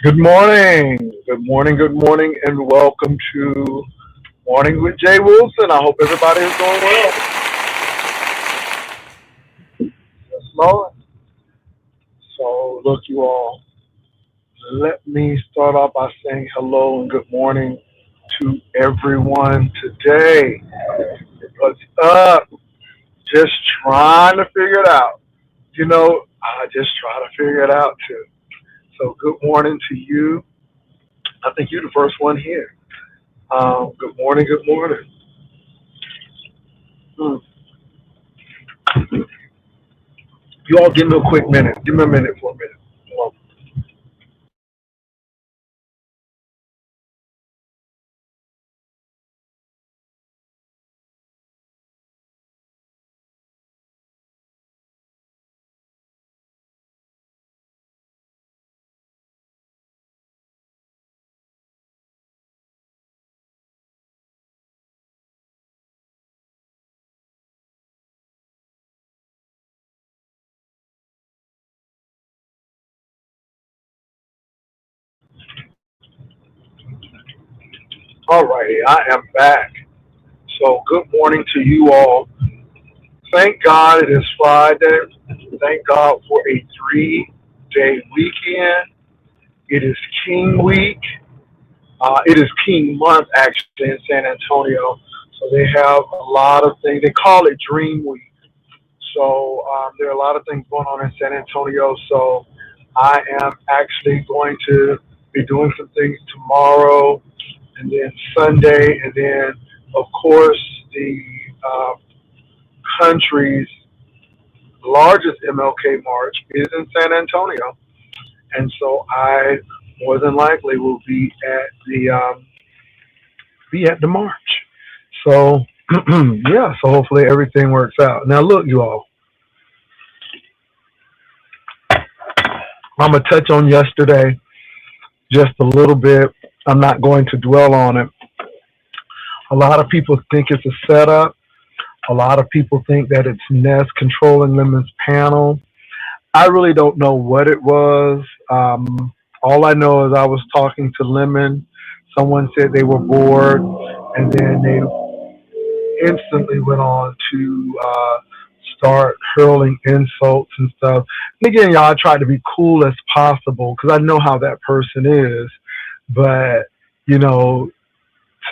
Good morning, and welcome to Morning with Jay Wilson. I hope everybody is doing well. Yes, Lord. So, look, you all, let me start off by saying hello and good morning to everyone today. What's up? Just trying to figure it out. I just try to figure it out too. So, good morning to you. I think you're the first one here. Good morning, good morning. Hmm. You all give me a quick minute. Give me a minute for a minute. Hold All righty, I am back. So, good morning to you all. Thank God it is Friday. Thank God for a 3-day weekend. It is King Week. It is King Month, actually, in San Antonio. So, they have a lot of things. They call it Dream Week. So, there are a lot of things going on in San Antonio. So, I am actually going to be doing some things tomorrow and then Sunday, and then, of course, the uh, country's largest MLK March is in San Antonio, and so I more than likely will be at the march. So yeah, so hopefully everything works out. Now look, you all, I'm gonna touch on yesterday just a little bit. I'm not going to dwell on it. A lot of people think it's a setup. A lot of people think that it's Ness controlling Lemon's panel. I really don't know what it was. All I know is I was talking to Lemon. Someone said they were bored, and then they instantly went on to start hurling insults and stuff. And again, y'all, I tried to be cool as possible because I know how that person is. But, you know,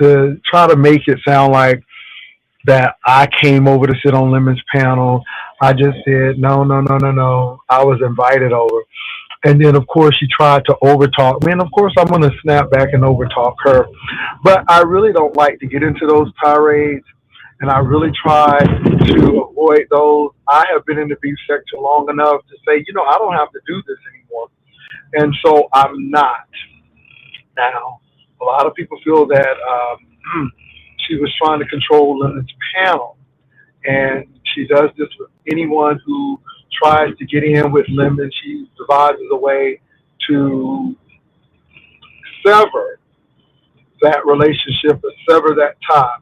to try to make it sound like that I came over to sit on Lemon's panel, I just said, no, no, no, no, no. I was invited over. And then, of course, she tried to overtalk me. And, of course, I'm going to snap back and overtalk her. But I really don't like to get into those tirades. And I really try to avoid those. I have been in the beef sector long enough to say, I don't have to do this anymore. And so I'm not now. A lot of people feel that she was trying to control Leonard's panel. And she does this with anyone who tries to get in with Lemon. She devises a way to sever that relationship or sever that tie.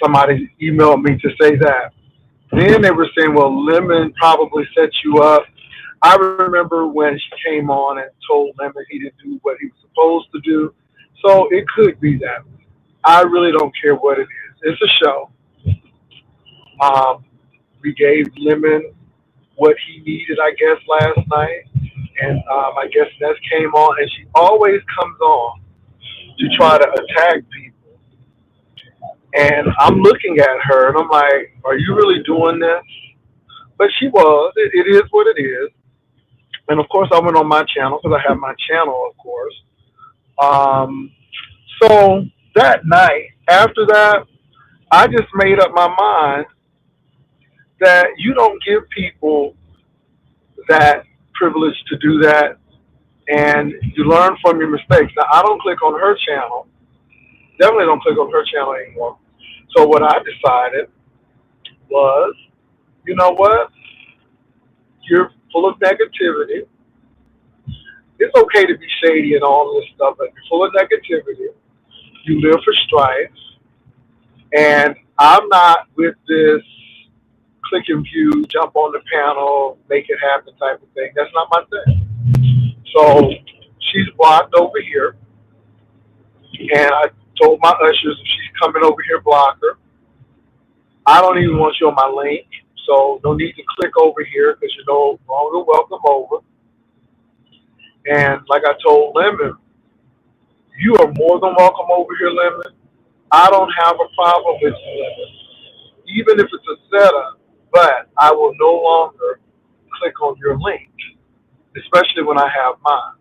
Somebody emailed me to say that. Then they were saying, well, Lemon probably set you up. I remember when she came on and told Lemon he didn't do what he was supposed to do. So it could be that. I really don't care what it is. It's a show. Um, we gave Lemon what he needed, I guess, last night. And I guess Ness came on, and she always comes on to try to attack people. And I'm looking at her, and I'm like, are you really doing this? But she was. It is what it is. And of course, I went on my channel because I have my channel, of course. Um, so that night, after that, I just made up my mind that you don't give people that privilege to do that, and you learn from your mistakes. Now, I don't click on her channel. Definitely don't click on her channel anymore. So what I decided was, you know what? You're full of negativity. It's okay to be shady and all this stuff, but you're full of negativity. You live for strife, and I'm not with this click and view, jump on the panel, make it happen type of thing. That's not my thing. So She's blocked over here, and I told my ushers if she's coming over here, block her. I don't even want you on my link, so no need to click over here because you're no longer welcome over. And like I told Lemon, you are more than welcome over here, Lemon. I don't have a problem with you, Lemon, even if it's a setup, but I will no longer click on your link, especially when I have mine.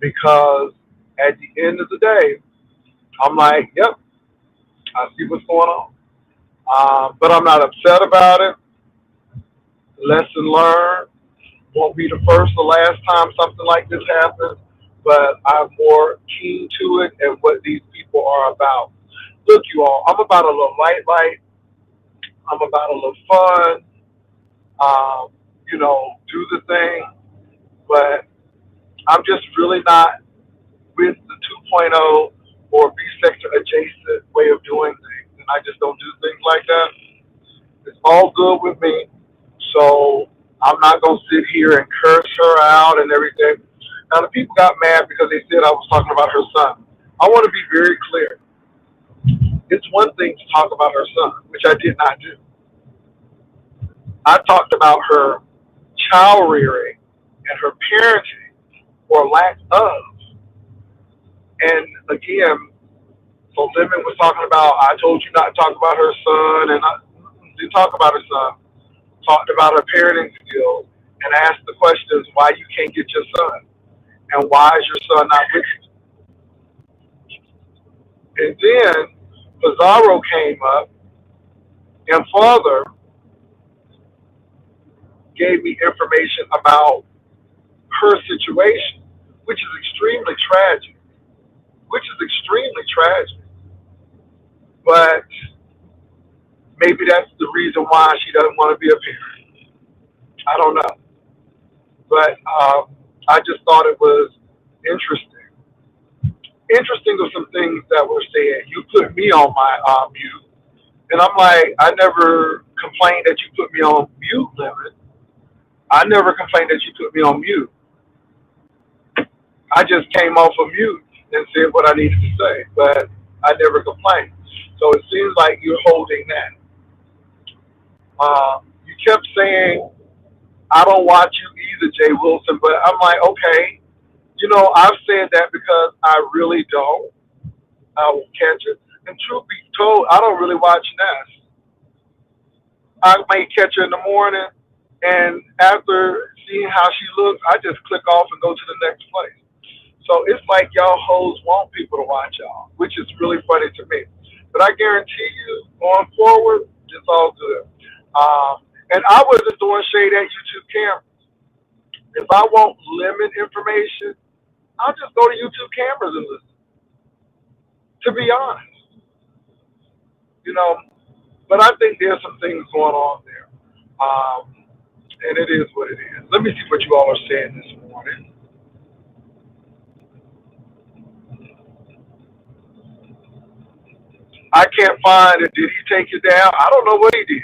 Because at the end of the day, I'm like, yep, I see what's going on. But I'm not upset about it. Lesson learned. Won't be the first or last time something like this happens, but I'm more keen to it and what these people are about. Look, you all, I'm about a little light. I'm about a little fun. Um, do the thing, but I'm just really not with the 2.0 or B-sector adjacent way of doing things, and I just don't do things like that. It's all good with me, so I'm not gonna sit here and curse her out and everything. Now the people got mad because they said I was talking about her son. I want to be very clear. It's one thing to talk about her son, which I did not do. I talked about her child rearing and her parenting or lack of. And again, so Lemon was talking about, I told you not to talk about her son, and I didn't talk about her son. Talked about her parenting skills and asked the questions why you can't get your son and why is your son not with you. And then Pizarro came up and Father gave me information about her situation, which is extremely tragic. Which is extremely tragic. But maybe that's the reason why she doesn't want to be a parent. I don't know. But I just thought it was interesting. Interesting of some things that were said. You put me on my mute, and I'm like, I never complained that you put me on mute, Lemon. I never complained that you put me on mute. I just came off of mute and said what I needed to say, but I never complained. So it seems like you're holding that. You kept saying, I don't watch you either, Jay Wilson, but I'm like, okay, I've said that because I really don't. I will catch it. And truth be told, I don't really watch Ness. I may catch her in the morning, and after seeing how she looks, I just click off and go to the next place. So it's like y'all hoes want people to watch y'all, which is really funny to me. But I guarantee you, going forward, it's all good. And I wasn't throwing shade at YouTube cameras. If I want limit information, I'll just go to YouTube cameras and listen. To be honest, but I think there's some things going on there, and it is what it is. Let me see what you all are saying this morning. I can't find it. Did he take you down? I don't know what he did.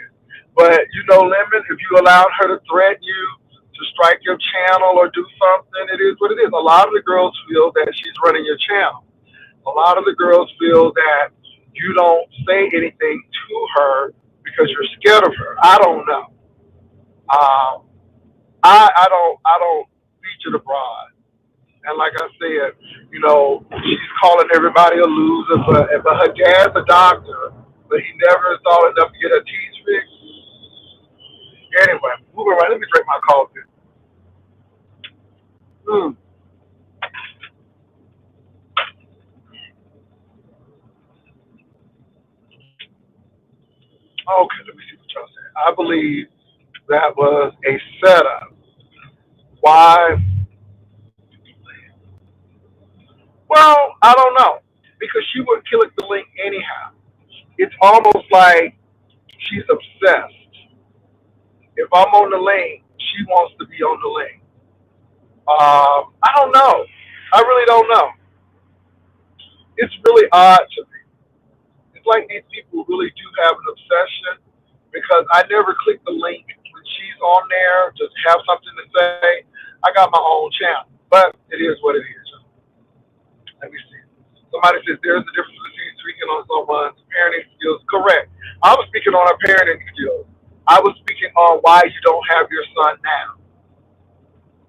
But, Lemon, if you allowed her to threaten you to strike your channel or do something, it is what it is. A lot of the girls feel that she's running your channel. A lot of the girls feel that you don't say anything to her because you're scared of her. I don't know. I don't feature the broad. And like I said, she's calling everybody a loser, but her dad's a doctor, but he never thought enough to get her teeth fixed. Anyway, moving right. Let me drink my coffee. Mm. Okay, let me see what y'all saying. I believe that was a setup. Why? Well, I don't know. Because she wouldn't click the link anyhow. It's almost like she's obsessed. If I'm on the link, she wants to be on the link. I don't know. I really don't know. It's really odd to me. It's like these people really do have an obsession because I never click the link when she's on there to have something to say. I got my own channel. But it is what it is. Let me see. Somebody says there's a difference between speaking on someone's parenting skills. Correct. I was speaking on our parenting skills. I was speaking on why you don't have your son now.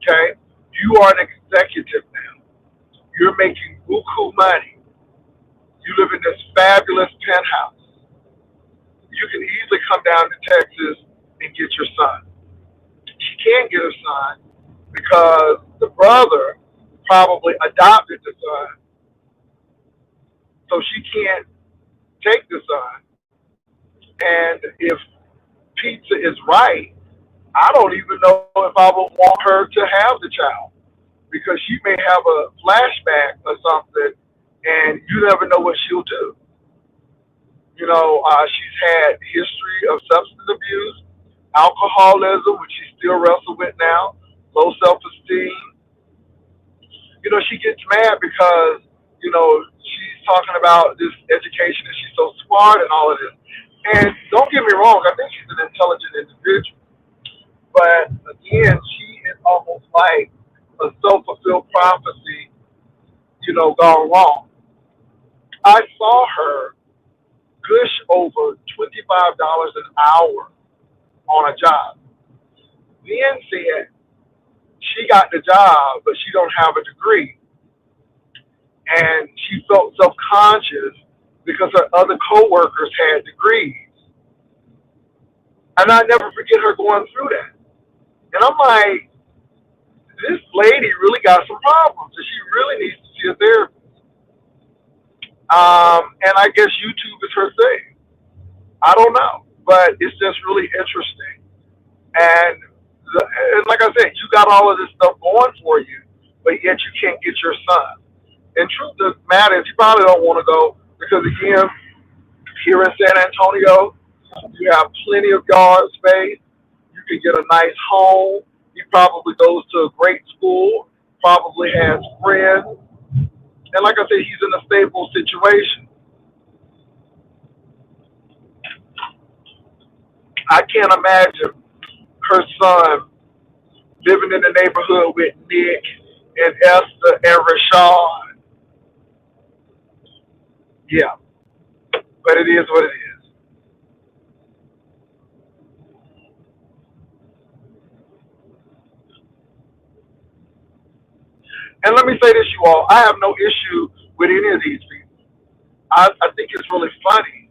Okay? You are an executive now. You're making buku money. You live in this fabulous penthouse. You can easily come down to Texas and get your son. She can't get her son because the brother probably adopted the son, so she can't take the son. And if pizza is right, I don't even know if I would want her to have the child because she may have a flashback or something, and you never know what she'll do. She's had history of substance abuse, alcoholism, which she still wrestles with now, low self-esteem. She gets mad because, she's talking about this education and she's so smart and all of this. And don't get me wrong, I think she's an intelligent individual. But again, she is almost like a self-fulfilled prophecy, gone wrong. I saw her gush over $25 an hour on a job. Then said she got the job, but she don't have a degree. And she felt self-conscious because her other coworkers had degrees. And I never forget her going through that. And I'm like, this lady really got some problems, and she really needs to see a therapist. And I guess YouTube is her thing. I don't know, but it's just really interesting. And, and like I said, you got all of this stuff going for you, but yet you can't get your son. And truth of the matter is, you probably don't want to go because, again, here in San Antonio, you have plenty of yard space. You can get a nice home. He probably goes to a great school, probably has friends. And like I said, he's in a stable situation. I can't imagine her son living in the neighborhood with Nick and Esther and Rashawn. Yeah, but it is what it is. And let me say this, you all, I have no issue with any of these people. I think it's really funny,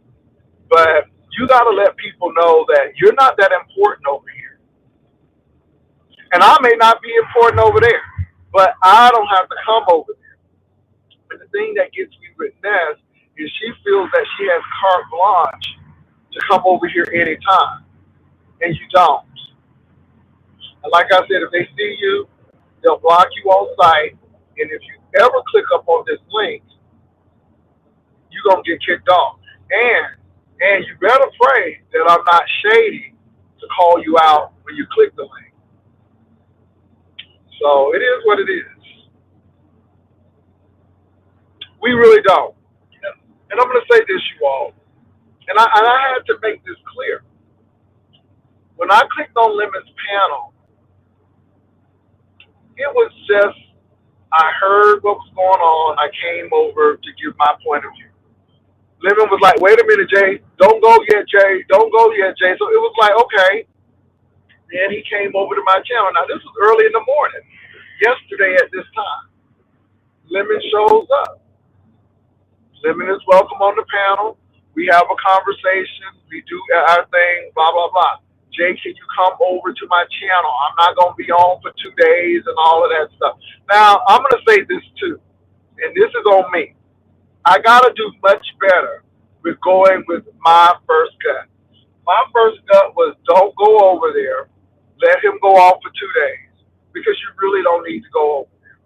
but you got to let people know that you're not that important over here. And I may not be important over there, but I don't have to come over there. And the thing that gets me with Ness is she feels that she has carte blanche to come over here anytime, and you don't. And like I said, if they see you, they'll block you on site. And if you ever click up on this link, you're gonna get kicked off. And you better pray that I'm not shady to call you out when you click the link. So it is what it is. We really don't. And I'm gonna say this, you all, and I had to make this clear. When I clicked on Lemon's panel, it was just I heard what was going on. I came over to give my point of view. Lemon was like, wait a minute, Jay. Don't go yet, Jay. Don't go yet, Jay. So it was like, okay. Then he came over to my channel. Now, this was early in the morning, yesterday at this time. Lemon shows up. Lemon is welcome on the panel. We have a conversation. We do our thing, blah, blah, blah. Jay, can you come over to my channel? I'm not going to be on for 2 days and all of that stuff. Now, I'm going to say this too, and this is on me. I got to do much better with going with my first gut. My first gut was don't go over there. Let him go off for 2 days because you really don't need to go over there.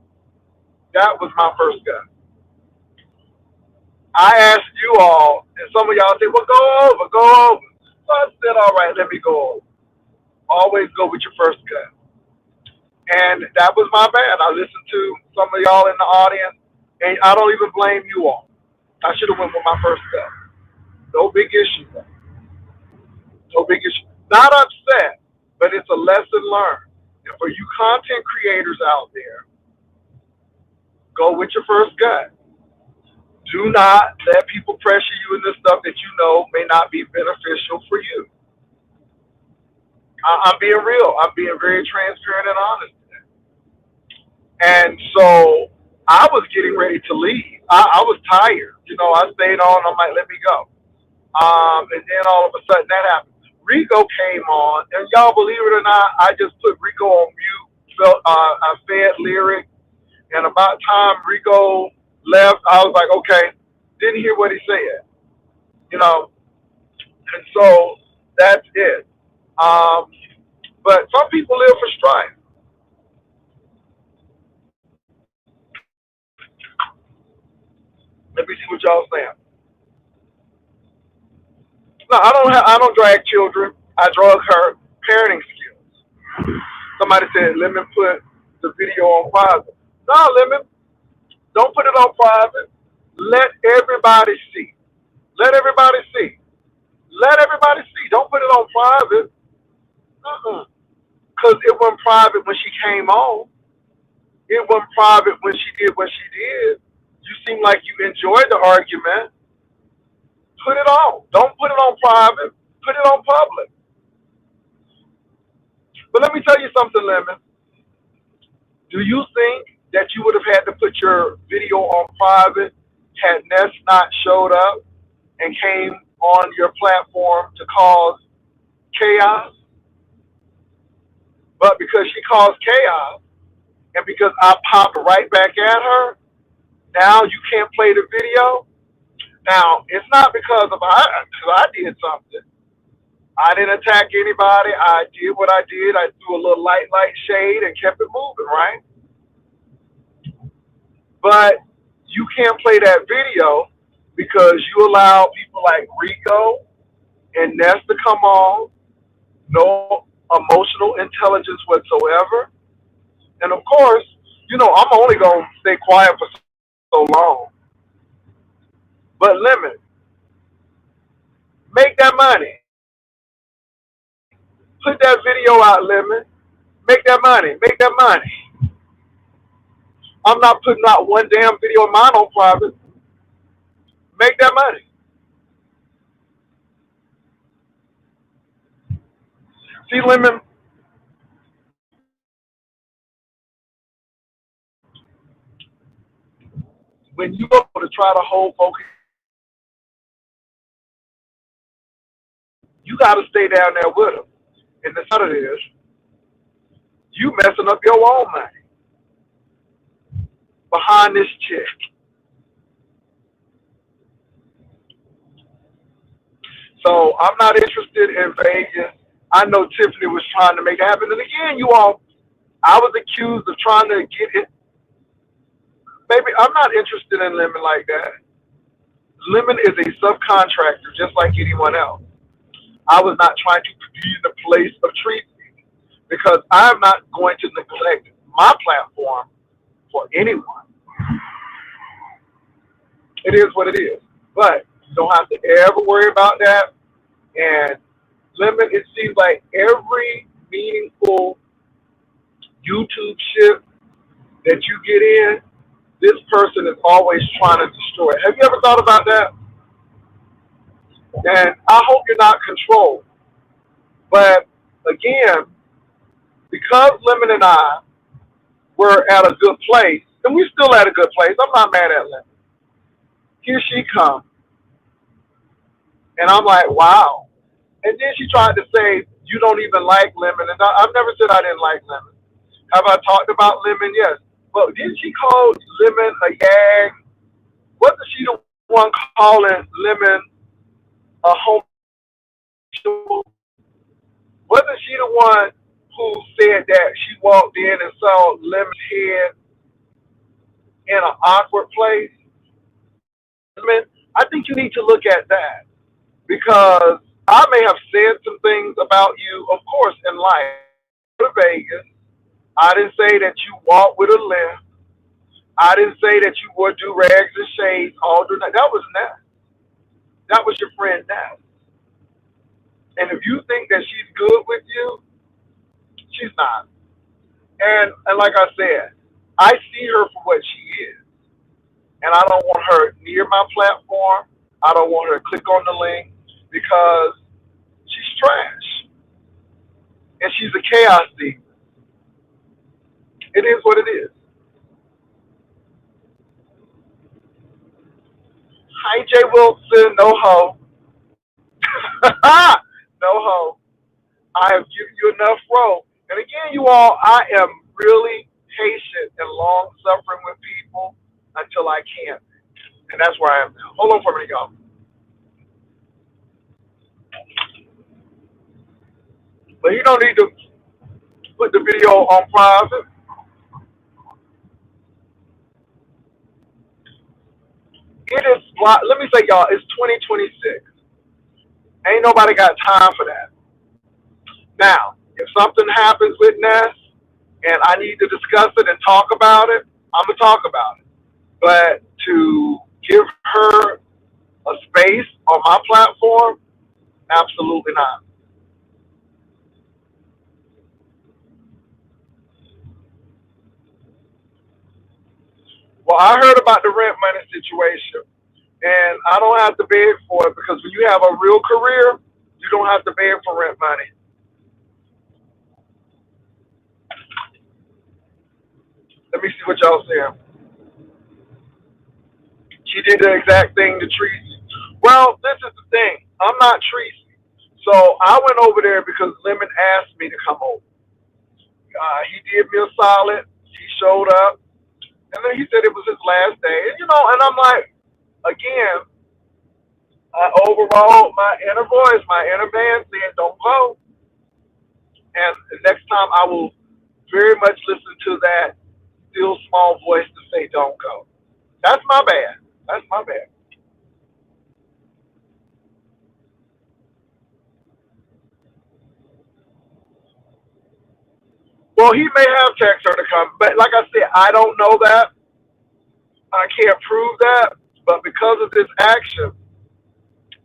That was my first gut. I asked you all, and some of y'all said, well, go over, go over. So I said, all right, let me go over. Always go with your first gut. And that was my bad. I listened to some of y'all in the audience, and I don't even blame you all. I should have went with my first gut. No big issue. No big issue. Not upset, but it's a lesson learned. And for you content creators out there, Go with your first gut. Do not let people pressure you into stuff that you know may not be beneficial for you. I'm being real. I'm being very transparent and honest. And so I was getting ready to leave. I was tired. I stayed on. I'm like, let me go. And then all of a sudden that happened. Rico came on, and y'all believe it or not, I just put Rico on mute. I fed Lyric, and about time Rico left, I was like, okay, didn't hear what he said, you know. And so that's it. Um, but some people live for strife. Let me see what y'all saying. No, I don't drag children. I drug her parenting skills. Somebody said, let me put the video on private. No, Lemon, don't put it on private. Let everybody see. Let everybody see. Let everybody see. Don't put it on private. Because it wasn't private when she came on. It wasn't private when she did what she did. You seem like you enjoyed the argument. Put it on. Don't put it on private. Put it on public. But let me tell you something, Lemon. Do you think that you would have had to put your video on private had Ness not showed up and came on your platform to cause chaos? But because she caused chaos and because I popped right back at her, now you can't play the video? Now, it's not because I did something. I didn't attack anybody. I did what I did. I threw a little light shade and kept it moving, right? But you can't play that video because you allow people like Rico and Ness to come on, no emotional intelligence whatsoever. And of course, I'm only going to stay quiet for so long. But Lemon, make that money. Put that video out, Lemon. Make that money. Make that money. I'm not putting out one damn video of mine on private. Make that money. See, Lemon, when you go to try to hold focus, you got to stay down there with them. And the other is, you messing up your own money behind this chick. So I'm not interested in Vegas. I know Tiffany was trying to make it happen. And again, you all, I was accused of trying to get it. Baby, I'm not interested in Lemon like that. Lemon is a subcontractor just like anyone else. I was not trying to be in the place of treatment because I'm not going to neglect my platform for anyone. It is what it is. But you don't have to ever worry about that. And Lemon, it seems like every meaningful YouTube shit that you get in, this person is always trying to destroy it. Have you ever thought about that? And I hope you're not controlled. But again, because Lemon and I were at a good place, and we're still at a good place, I'm not mad at Lemon. Here she comes. And I'm like, wow. And then she tried to say, you don't even like Lemon. And I've never said I didn't like Lemon. Have I talked about Lemon? Yes. But didn't she call Lemon a yag? Wasn't she the one calling Lemon a homosexual? Wasn't she the one who said that she walked in and saw Lemon's head in an awkward place? Lemon, I think you need to look at that because I may have said some things about you, of course, in life. To Vegas, I didn't say that you walk with a limp. I didn't say that you wore do rags and shades all the night. That was Ness. That was your friend Ness. And if you think that she's good with you, she's not. And like I said, I see her for what she is. and I don't want her near my platform. I don't want her to click on the link because she's trash and she's a chaos thief. It is what it is. Hi, Jay Wilson. No ho. No ho. I have given you enough rope. And again, you all, I am really patient and long suffering with people until I can't. And that's where I am now. Hold on for a minute, y'all. But you don't need to put the video on private. It is, let me say, y'all, it's 2026. Ain't nobody got time for that. Now, if something happens with Ness and I need to discuss it and talk about it, I'm going to talk about it. But to give her a space on my platform, absolutely not. Well, I heard about the rent money situation, and I don't have to beg for it because when you have a real career, you don't have to beg for rent money. Let me see what y'all saying. She did the exact thing to Tracy. Well, this is the thing. I'm not Tracy. So I went over there because Lemon asked me to come over. He did me a solid. He showed up. And then he said it was his last day. And, and I'm like, again, I overrode my inner voice, my inner man saying, don't go. And next time I will very much listen to that still small voice to say, don't go. That's my bad. That's my bad. Well, he may have text her to come, but like I said, I don't know that. I can't prove that. But because of this action,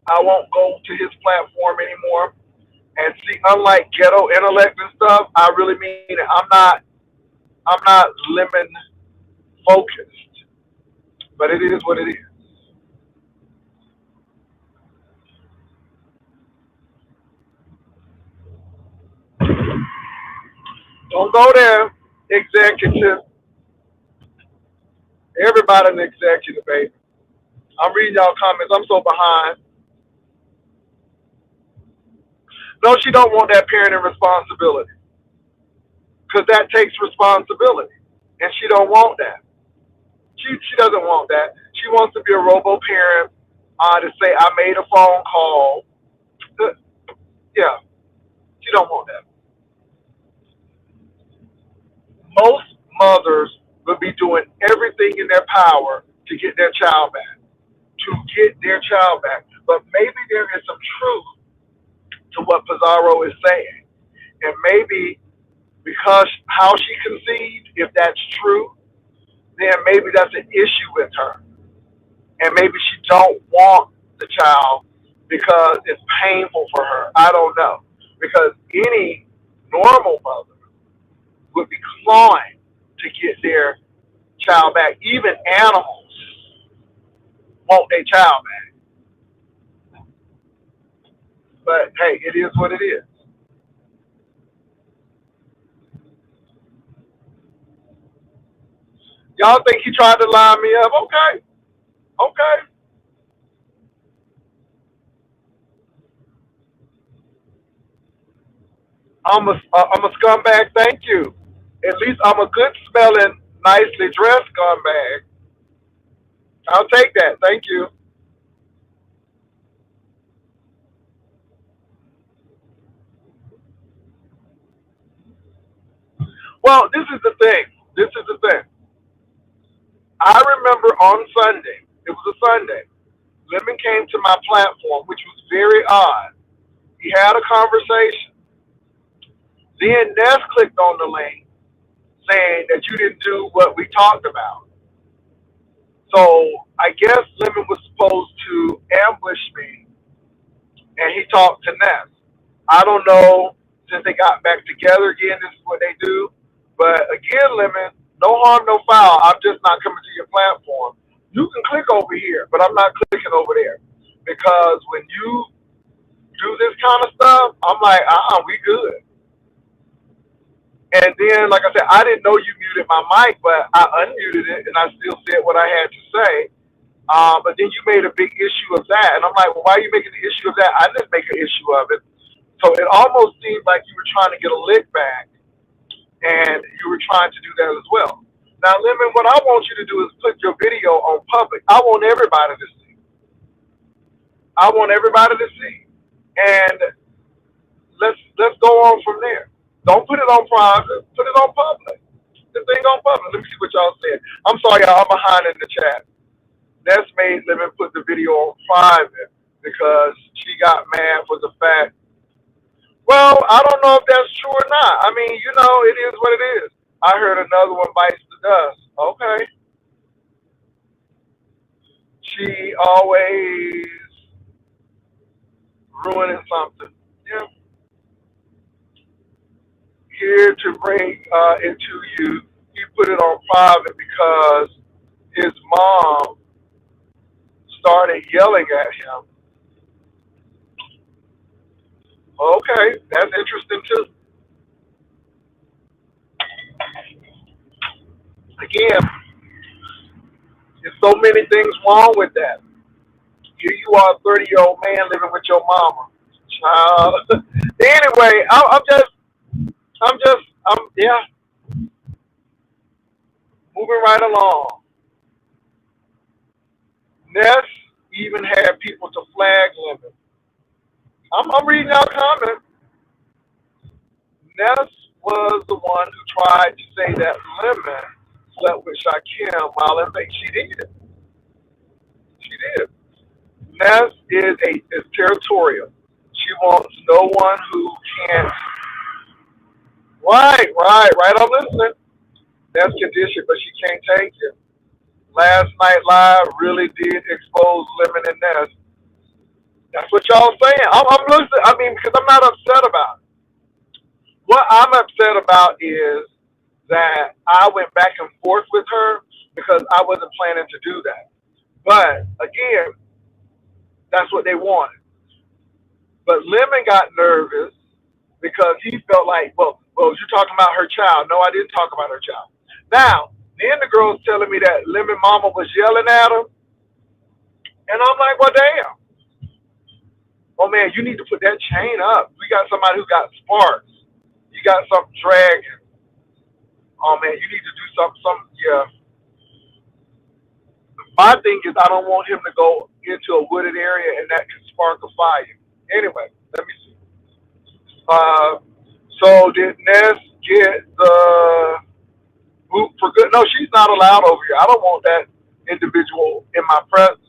I won't go to his platform anymore. And see, unlike ghetto intellect and stuff, I really mean it. I'm not lemon focused, but it is what it is. Don't go there, executive. Everybody an executive, baby. I'm reading y'all comments. I'm so behind. No, she don't want that parenting responsibility because that takes responsibility, and she don't want that. She doesn't want that. She wants to be a robo parent to say I made a phone call. Uh, Yeah, she don't want that. Most mothers would be doing everything in their power to get their child back, But maybe there is some truth to what Pizarro is saying, and maybe because how she conceived, if that's true, then maybe that's an issue with her, and maybe she don't want the child because it's painful for her. I don't know, because any normal mother would be clawing to get their child back. Even animals want their child back. But hey, it is what it is. Y'all think he tried to line me up? Okay, okay. I'm a scumbag. Thank you. At least I'm a good smelling, nicely dressed scumbag. I'll take that. Thank you. Well, this is the thing. This is the thing. I remember on Sunday. It was a Sunday. Lemon came to my platform, which was very odd. He had a conversation. Then Ness clicked on the link saying that you didn't do what we talked about. So I guess Lemon was supposed to ambush me, and he talked to Ness. I don't know, since they got back together again, this is what they do. But again, Lemon, no harm, no foul. I'm just not coming to your platform. You over here, but I'm not clicking over there. Because when you do this kind of stuff, I'm like, we good. And then, like I said, I didn't know you muted my mic, but I unmuted it, and I still said what I had to say. But then you made a big issue of that, and I'm like, well, why are you making an issue of that? I didn't make an issue of it. So it almost seemed like you were trying to get a lick back, and you were trying to do that as well. Now, Lemon, what I want you to do is put your video on public. I want everybody to see. I want everybody to see. And let's go on from there. Don't put it on private. Put it on public. This thing on public. Let me see what y'all said. I'm sorry, y'all. I'm behind in the chat. That's made Lemon put the video on private because she got mad for the fact. Well, I don't know if that's true or not. I mean, you know, it is what it is. I heard another one bites the dust. Okay. She always ruining something. Yeah. Here to bring it to you. He put it on private because his mom started yelling at him. Okay, that's interesting too. Again, there's so many things wrong with that. Here you are, a 30-year-old man living with your mama. Child. Anyway, yeah, moving right along. Ness even had people to flag Lemon. I'm reading out comments. Ness was the one who tried to say that Lemon slept with Shaquem while in bed. She did. She did. Ness is territorial. She wants no one who can't. Right. I'm listening. That's conditioned, but she can't take it. Last Night Live really did expose Lemon and Ness. That's what y'all saying. I'm listening. I mean, because I'm not upset about it. What I'm upset about is that I went back and forth with her because I wasn't planning to do that. But again, that's what they wanted. But Lemon got nervous because he felt like, well, you're talking about her child. No, I didn't talk about her child. Now, then the girl's telling me that Lemon mama was yelling at him. And I'm like, well, damn. Oh, man, you need to put that chain up. We got somebody who got sparks. You got something dragging. Oh, man, you need to do something, yeah. My thing is I don't want him to go into a wooded area and that can spark a fire. Anyway, let me see. So did Ness get the boot for good? No, she's not allowed over here. I don't want that individual in my presence.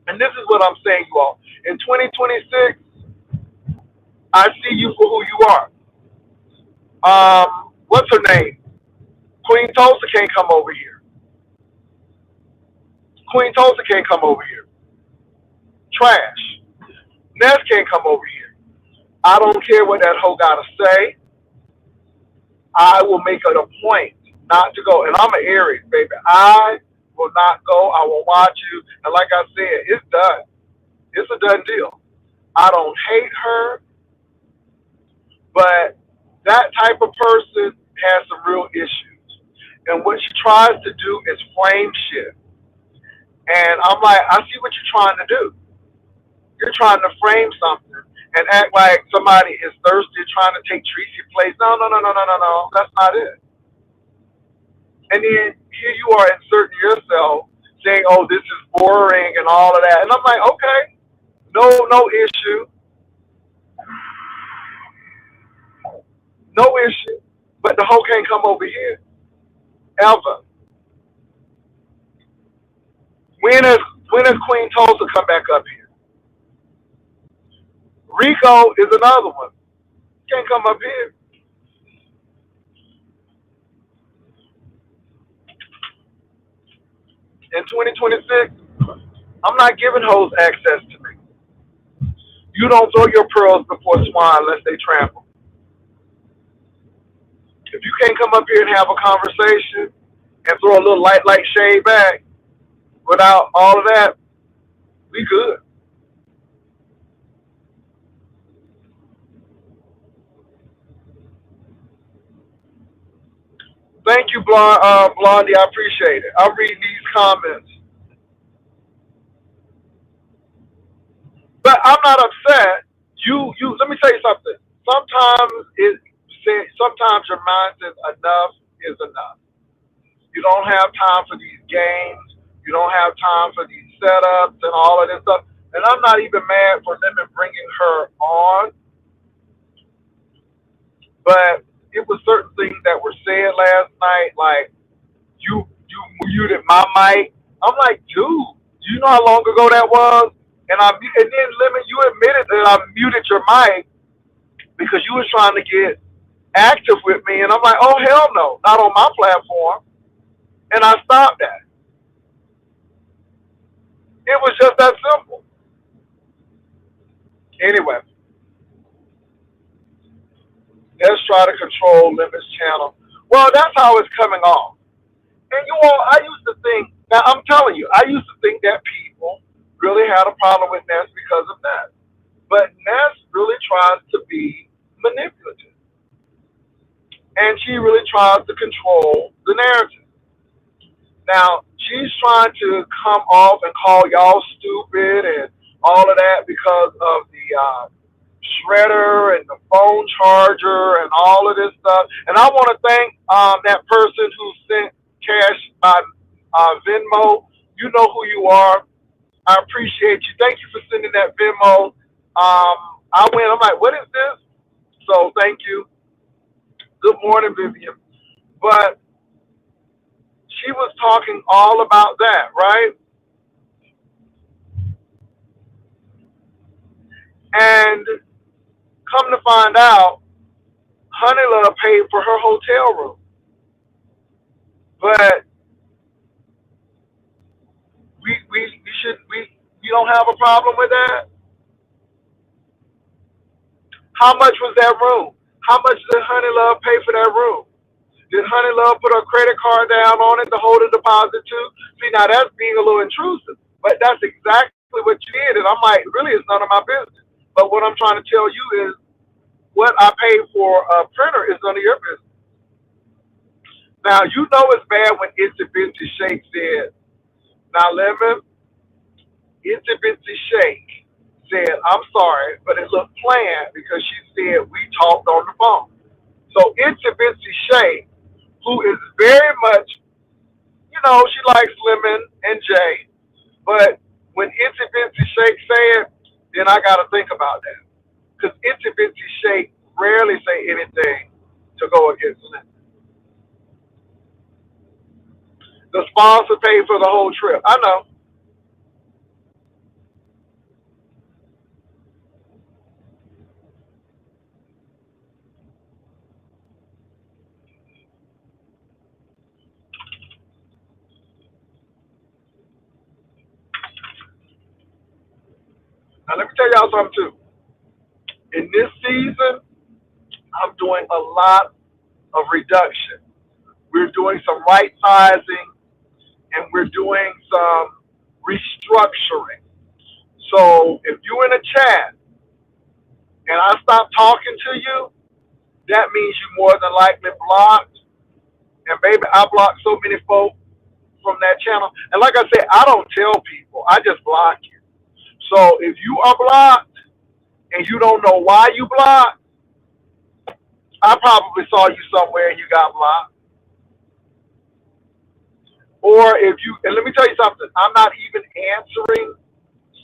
And this is what I'm saying, you all. In 2026, I see you for who you are. What's her name? Queen Tulsa can't come over here. Queen Tulsa can't come over here. Trash. Ness can't come over here. I don't care what that hoe gotta say. I will make it a point not to go. And I'm an Aries, baby. I will not go. I will watch you. And like I said, it's done. It's a done deal. I don't hate her, but that type of person has some real issues. And what she tries to do is frame shit. And I'm like, I see what you're trying to do. You're trying to frame something and act like somebody is thirsty trying to take Tracy's place. No. That's not it. And then here you are inserting yourself saying, oh, this is boring and all of that. And I'm like, okay, no issue. No issue. But the hoe can't come over here. Ever. When is Queen Tulsa come back up here? Rico is another one. Can't come up here. In 2026, I'm not giving hoes access to me. You don't throw your pearls before swine unless they trample. If you can't come up here and have a conversation and throw a little light shade back, Without all of that, we good. Thank you, Blondie. I appreciate it. I'm reading these comments, but I'm not upset. You. Let me tell you something. Sometimes sometimes your mind says enough is enough. You don't have time for these games. You don't have time for these setups and all of this stuff. And I'm not even mad for them bringing her on, but it was certain things that were said last night, like you muted my mic. I'm like, dude, do you know how long ago that was? And then Lemon, you admitted that I muted your mic because you was trying to get active with me, and I'm like, oh hell no, not on my platform, and I stopped that. It was just that simple. Anyway, let's try to control Lemon's channel. Well, that's how it's coming off. And you all, I used to think, now I'm telling you, I used to think that people really had a problem with Ness because of that. But Ness really tries to be manipulative. And she really tries to control the narrative. Now, she's trying to come off and call y'all stupid and all of that because of the shredder and the phone charger and all of this stuff. And I want to thank that person who sent cash by Venmo. You know who you are. I appreciate you. Thank you for sending that Venmo. I'm like, what is this? So thank you. Good morning, Vivian. But she was talking all about that, right? And come to find out, Honey Love paid for her hotel room. But we don't have a problem with that. How much was that room? How much did Honey Love pay for that room? Did Honey Love put her credit card down on it to hold a deposit too? See, now that's being a little intrusive, but that's exactly what you did. And I'm like, really, it's none of my business. But what I'm trying to tell you is what I paid for a printer is none of your business. Now, you know it's bad when Itsy Bitsy Shake said, now, Lemon, Itsy Bitsy Shake said, I'm sorry, but it looked planned because she said we talked on the phone. So Itsy Bitsy Shake, who is very much, she likes Lemon and Jay, but when Itsy Bitsy Shake said, then I got to think about that. Because Itsy Bitsy Shake rarely say anything to go against Lemon. The sponsor paid for the whole trip. I know. Now, let me tell y'all something, too. In this season, I'm doing a lot of reduction. We're doing some right sizing and we're doing some restructuring. So if you're in a chat and I stop talking to you, that means you more than likely blocked. And baby, I blocked so many folks from that channel. And like I said, I don't tell people. I just block you. So if you are blocked and you don't know why you blocked, I probably saw you somewhere and you got blocked. Or if you, and let me tell you something, I'm not even answering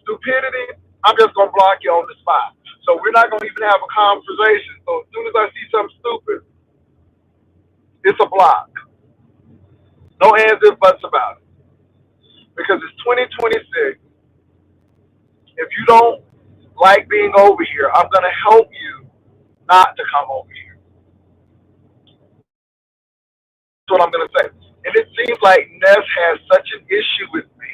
stupidity. I'm just going to block you on the spot. So we're not going to even have a conversation. So as soon as I see something stupid, it's a block. No ands and buts about it. Because it's 2026. If you don't like being over here, I'm going to help you not to come over here. That's what I'm going to say. And it seems like Ness has such an issue with me.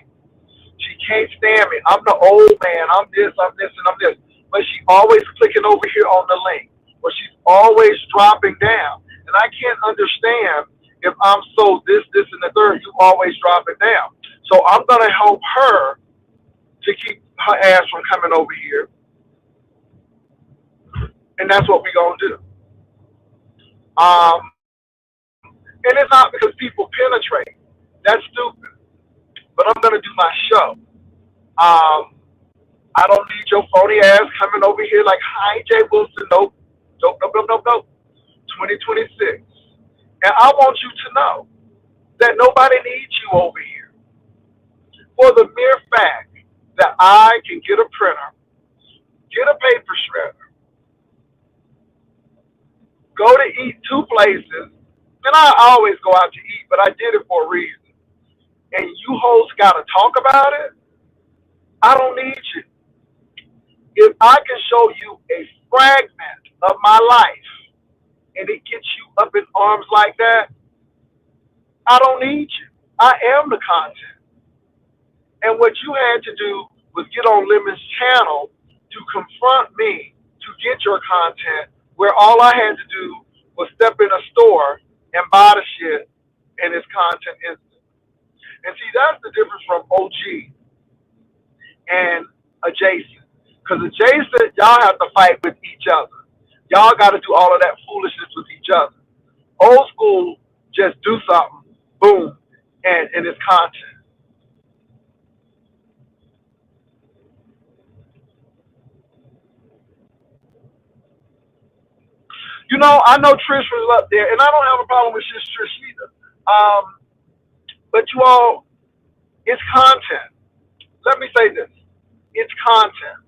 She can't stand me. I'm the old man. I'm this, and I'm this. But she's always clicking over here on the link. Or she's always dropping down. And I can't understand if I'm so this, and the third, you always drop it down. So I'm gonna help her to keep her ass from coming over here, and that's what we're gonna do. Um, and it's not because people penetrate. That's stupid. But I'm gonna do my show. I don't need your phony ass coming over here like, hi, Jay Wilson. Nope. Nope, nope, nope, nope, nope. 2026. And I want you to know that nobody needs you over here. For the mere fact that I can get a printer, get a paper shredder, go to eat two places, and I always go out to eat, but I did it for a reason. And you hosts got to talk about it. I don't need you. If I can show you a fragment of my life and it gets you up in arms like that, I don't need you. I am the content. And what you had to do was get on Lemon's channel to confront me to get your content, where all I had to do was step in a store and buy the shit and it's content instant. And see, that's the difference from OG and adjacent. Because adjacent, y'all have to fight with each other. Y'all got to do all of that foolishness with each other. Old school, just do something, boom, and it's content. You know, I know Trish was up there, and I don't have a problem with Trish either. But you all, it's content. Let me say this. It's content.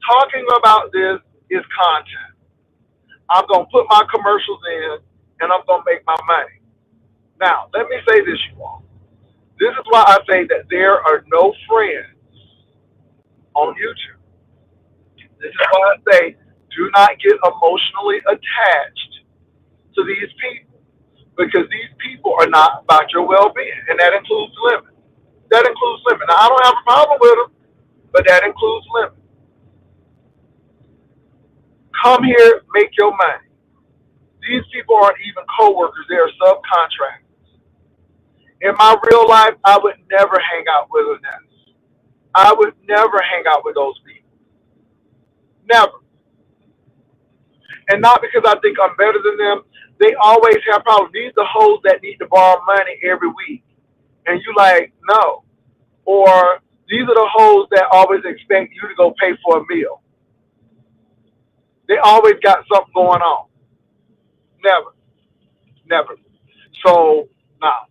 Talking about this is content. I'm going to put my commercials in, and I'm going to make my money. Now, let me say this, you all. This is why I say that there are no friends on YouTube. This is why I say do not get emotionally attached to these people, because these people are not about your well-being, and that includes Lemon. That includes Lemon. Now, I don't have a problem with them, but that includes Lemon. Come here, make your money. These people aren't even co-workers. They are subcontractors. In my real life, I would never hang out with Annette. I would never hang out with those people. Never. And not because I think I'm better than them. They always have problems. These are hoes that need to borrow money every week. And you like, no. Or these are the hoes that always expect you to go pay for a meal. They always got something going on. Never. Never. So, now,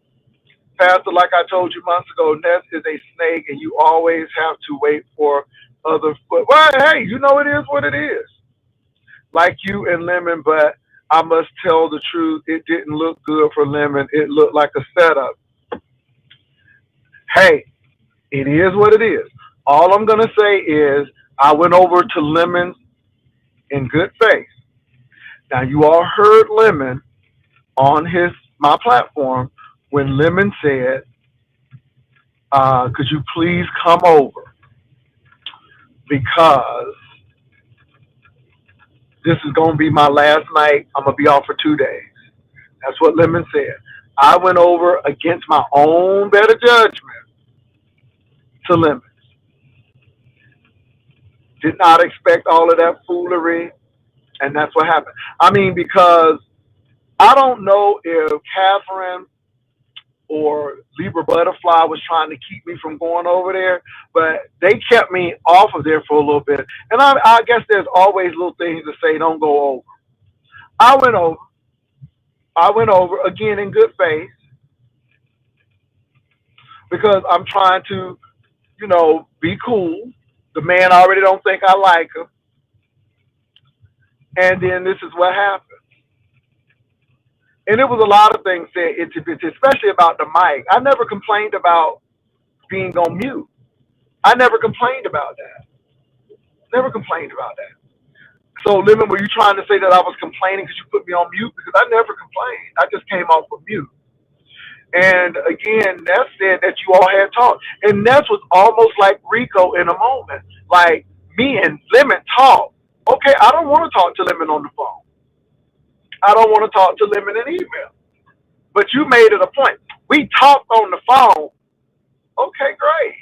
Pastor, like I told you months ago, Ness is a snake, and you always have to wait for other foot. Well, hey, you know it is what it is. Like you and Lemon, but I must tell the truth, it didn't look good for Lemon. It looked like a setup. Hey, it is what it is. All I'm going to say is I went over to Lemon in good faith. Now, you all heard Lemon on my platform when Lemon said, could you please come over? Because this is going to be my last night. I'm going to be off for 2 days. That's what Lemon said. I went over against my own better judgment to Lemon. Did not expect all of that foolery, and that's what happened. I mean, because I don't know if Catherine or Libra Butterfly was trying to keep me from going over there, but they kept me off of there for a little bit. And I guess there's always little things to say, don't go over. I went over. I went over, again, in good faith, because I'm trying to, be cool. The man already don't think I like him. And then this is what happened. And it was a lot of things said, especially about the mic. I never complained about being on mute. I never complained about that. Never complained about that. So, Lemon, were you trying to say that I was complaining because you put me on mute? Because I never complained. I just came off of mute. And again, Ness said that you all had talked. And Ness was almost like Rico in a moment. Like, me and Lemon talked. Okay, I don't want to talk to Lemon on the phone. I don't want to talk to Lemon in email. But you made it a point. We talked on the phone, Okay, great.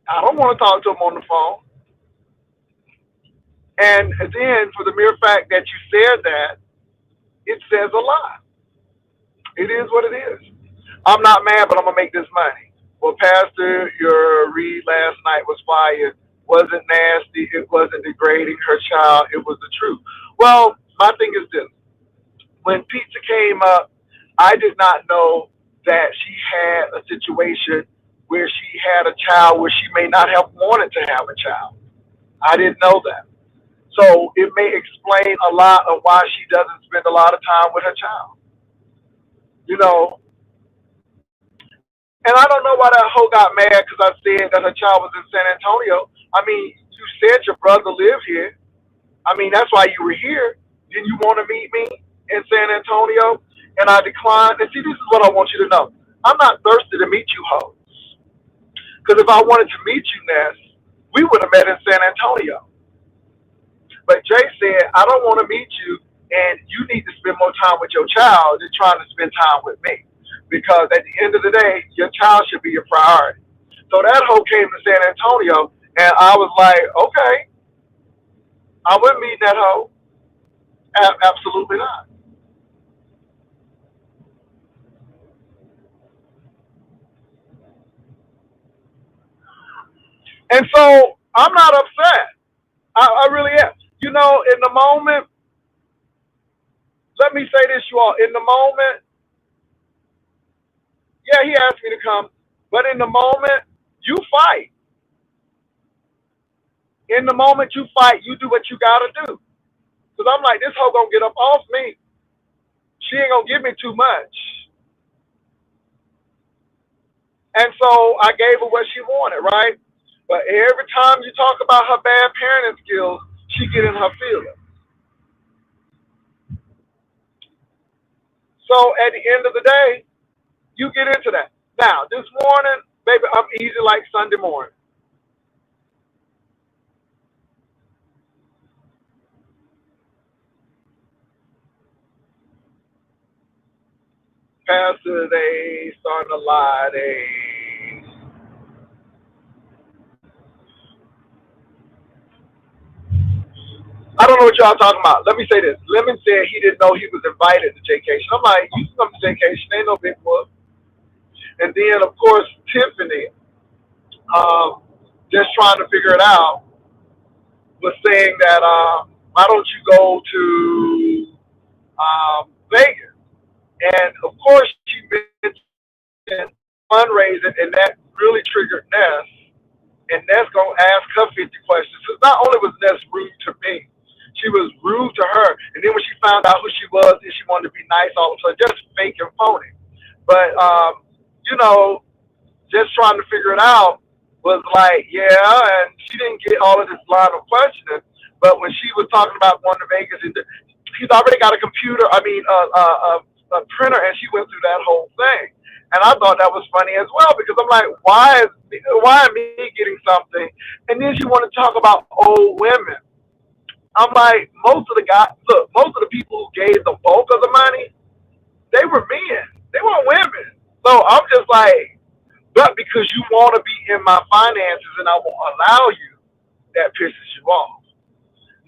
I don't want to talk to him on the phone. And then for the mere fact that you said that, it says a lot. It is what it is. I'm not mad, but I'm gonna make this money. Well, Pastor, your read last night was fire. Wasn't nasty. It wasn't degrading her child. It was the truth. Well, my thing is this: when pizza came up, I did not know that she had a situation where she had a child where she may not have wanted to have a child. I didn't know that. So it may explain a lot of why she doesn't spend a lot of time with her child. You know, and I don't know why that hoe got mad because I said that her child was in San Antonio. I mean, you said your brother lived here. I mean, that's why you were here. Didn't you want to meet me in San Antonio? And I declined. And see, this is what I want you to know. I'm not thirsty to meet you hoes. Because if I wanted to meet you, Ness, we would have met in San Antonio. But Jay said, I don't want to meet you, and you need to spend more time with your child than trying to spend time with me. Because at the end of the day, your child should be your priority. So that hoe came to San Antonio, and I was like, okay, I wouldn't meet that hoe. Absolutely not. And so I'm not upset. I really am. You know, in the moment, let me say this, you all. In the moment, yeah, he asked me to come, but in the moment, you fight. In the moment you fight, you do what you gotta do. Cause I'm like, this hoe gonna get up off me. She ain't gonna give me too much. And so I gave her what she wanted, right? But every time you talk about her bad parenting skills, she get in her feelings. So at the end of the day, you get into that. Now, this morning, baby, I'm easy like Sunday morning. Pastor, they starting to lie. I don't know what y'all talking about. Let me say this. Lemon said he didn't know he was invited to J-Cation. I'm like, you come to J-Cation, ain't no big whoop. And then, of course, Tiffany, just trying to figure it out, was saying that why don't you go to Vegas? And of course, she mentioned fundraising, and that really triggered Ness. And Ness gonna ask her 50 questions. Because not only was Ness rude to me, she was rude to her. And then when she found out who she was, and she wanted to be nice all of a sudden, just fake and phony. But you know, just trying to figure it out was like, yeah, and she didn't get all of this line of questioning. But when she was talking about going to Vegas, and she's already got a computer, a printer, and she went through that whole thing. And I thought that was funny as well because I'm like, why am me getting something? And then she wanted to talk about old women. I'm like, most of the guys, look, most of the people who gave the bulk of the money, they were men. They weren't women. So I'm just like, but because you want to be in my finances and I won't allow you, that pisses you off.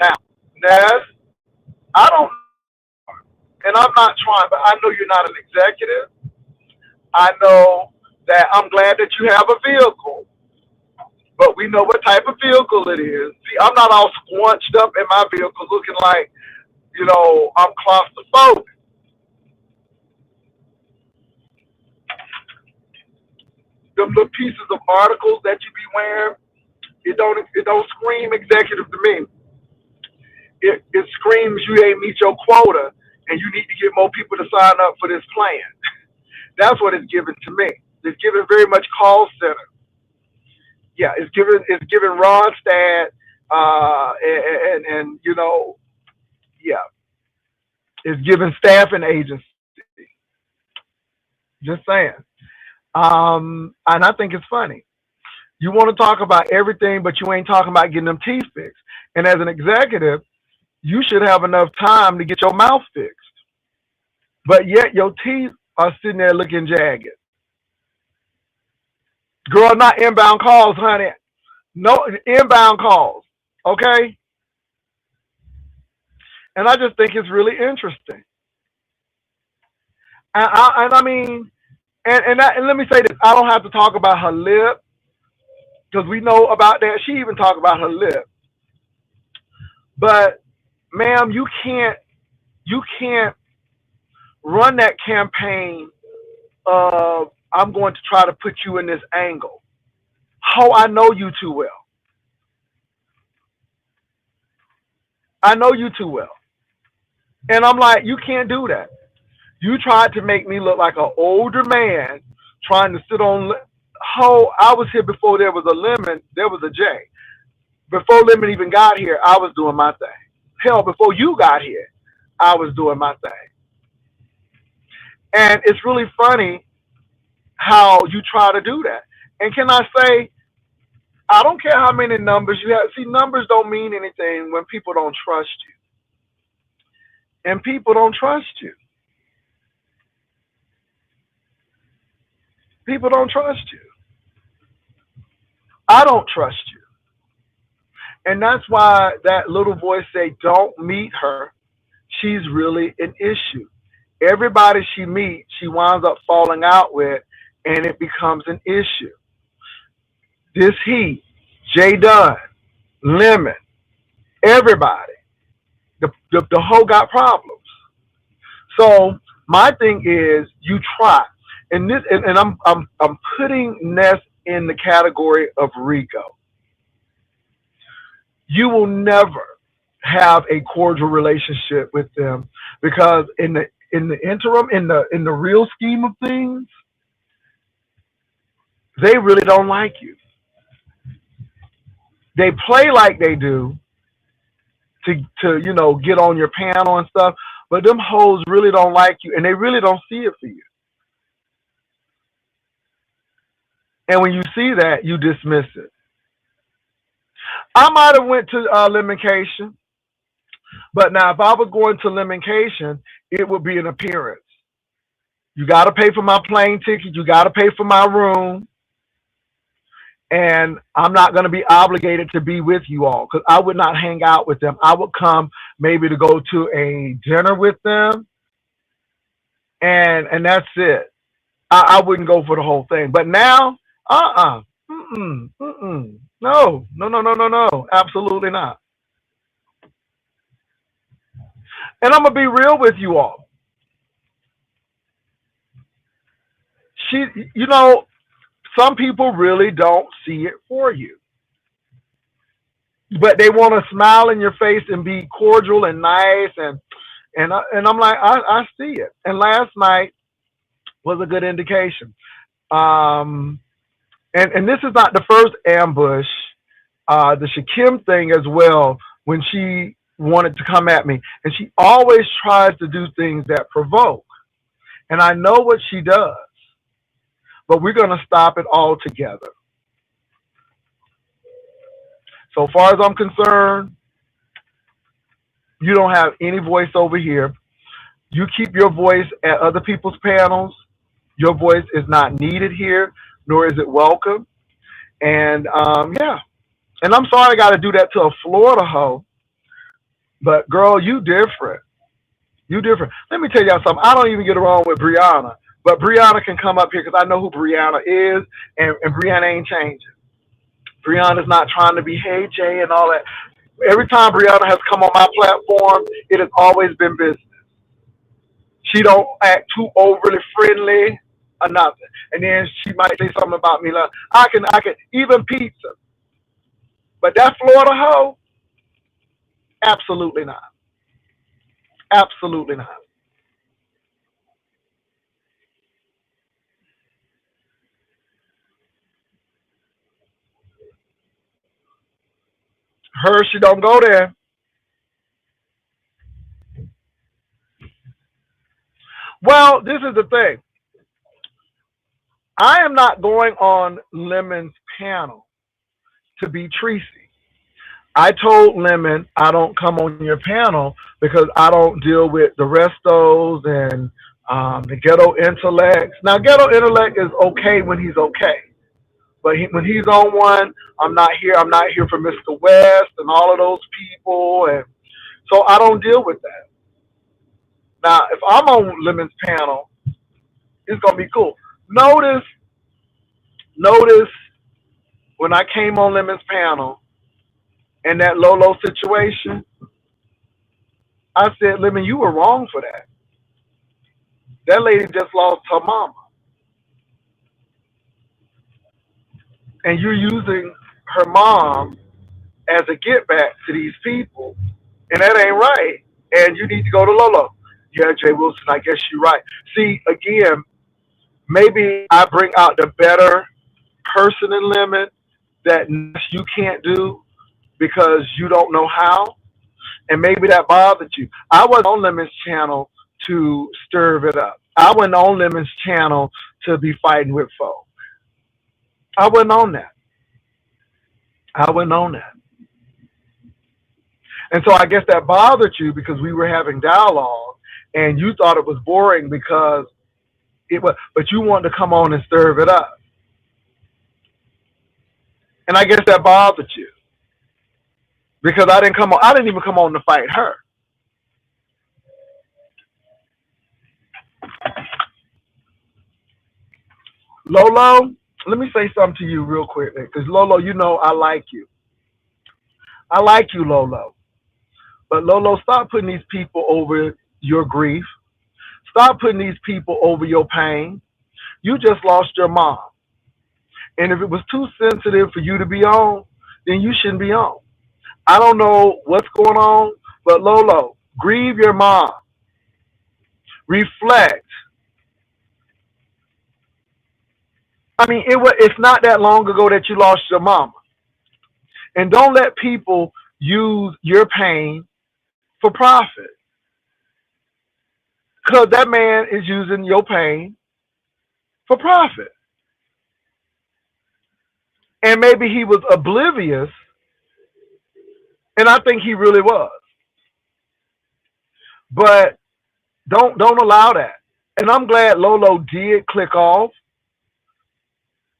Now, Naz, I don't, and I'm not trying, but I know you're not an executive. I know that I'm glad that you have a vehicle, but we know what type of vehicle it is. See, I'm not all squunched up in my vehicle looking like, I'm claustrophobic. Them little pieces of articles that you be wearing, it don't scream executive to me. It screams you ain't meet your quota and you need to get more people to sign up for this plan. That's what it's given to me. It's given very much call center. Yeah, it's given Ronstadt, and yeah, it's given staffing agency. Just saying. And I think it's funny. You want to talk about everything, but you ain't talking about getting them teeth fixed. And as an executive, you should have enough time to get your mouth fixed. But yet your teeth are sitting there looking jagged. Girl, not inbound calls, honey. No inbound calls. Okay? And I just think it's really interesting. I mean, and let me say this. I don't have to talk about her lip because we know about that. She even talked about her lip. But, ma'am, you can't run that campaign of I'm going to try to put you in this angle. How I know you too well. I know you too well. And I'm like, you can't do that. You tried to make me look like an older man trying to sit on. How I was here before there was a Lemon, there was a J. Before Lemon even got here, I was doing my thing. Hell, before you got here, I was doing my thing. And it's really funny how you try to do that. And can I say, I don't care how many numbers you have. See, numbers don't mean anything when people don't trust you. And people don't trust you. People don't trust you. I don't trust you. And that's why that little voice say, don't meet her. She's really an issue. Everybody she meets, she winds up falling out with, and it becomes an issue. This heat, Jay Dunn, Lemon, everybody, the whole got problems. So my thing is, you try, and this, and I'm putting Ness in the category of Rico. You will never have a cordial relationship with them because in the interim, in the real scheme of things, they really don't like you. They play like they do to get on your panel and stuff, but them hoes really don't like you, and they really don't see it for you. And when you see that, you dismiss it. I might have went to Lemoncation, but now if I was going to Lemoncation, it would be an appearance. You got to pay for my plane ticket. You got to pay for my room. And I'm not going to be obligated to be with you all because I would not hang out with them. I would come maybe to go to a dinner with them, and that's it. I wouldn't go for the whole thing. But now, no, absolutely not. And I'm gonna be real with you all. Some people really don't see it for you, but they want to smile in your face and be cordial and nice, and I'm like, I see it. And last night was a good indication. And this is not the first ambush. The Shakim thing as well, when she wanted to come at me, and she always tries to do things that provoke, and I know what she does. But we're going to stop it all together. So far as I'm concerned, you don't have any voice over here. You keep your voice at other people's panels. Your voice is not needed here, nor is it welcome. And yeah. And I'm sorry I got to do that to a Florida hoe. But girl, you different. You different. Let me tell y'all something. I don't even get along with Brianna. But Brianna can come up here because I know who Brianna is, and Brianna ain't changing. Brianna's not trying to be, hey, Jay, and all that. Every time Brianna has come on my platform, it has always been business. She don't act too overly friendly or nothing. And then she might say something about me like, I can, even pizza. But that Florida hoe, absolutely not. Absolutely not. Her, she don't go there. Well, this is the thing. I am not going on Lemon's panel to be Tracy. I told Lemon I don't come on your panel because I don't deal with the restos and The ghetto intellect. Now, ghetto intellect is okay when he's okay, but when he's on one, I'm not here. I'm not here for Mr. West and all of those people, and so I don't deal with that. Now, if I'm on Lemon's panel, it's gonna be cool. Notice, notice when I came on Lemon's panel in that Lolo situation, I said, Lemon, you were wrong for that. That lady just lost her mama, and you're using her mom as a get back to these people, and that ain't right. And you need to go to Lolo. Yeah, Jay Wilson, I guess you're right. See, again, maybe I bring out the better person in Lemon that you can't do because you don't know how, and maybe that bothered you. I wasn't on Lemon's channel to stir it up. I wasn't on Lemon's channel to be fighting with folks. I wasn't on that. I wasn't on that. And so I guess that bothered you because we were having dialogue and you thought it was boring because it was, but you wanted to come on and stir it up. And I guess that bothered you because I didn't come on. I didn't even come on to fight her. Lolo, let me say something to you real quick because Lolo, you know I like you. I like you, Lolo. But Lolo, stop putting these people over your grief. Stop putting these people over your pain. You just lost your mom. And if it was too sensitive for you to be on, then you shouldn't be on. I don't know what's going on, but Lolo, grieve your mom. Reflect. I mean, it's not that long ago that you lost your mama. And don't let people use your pain for profit. Because that man is using your pain for profit. And maybe he was oblivious, and I think he really was. But don't allow that. And I'm glad Lolo did click off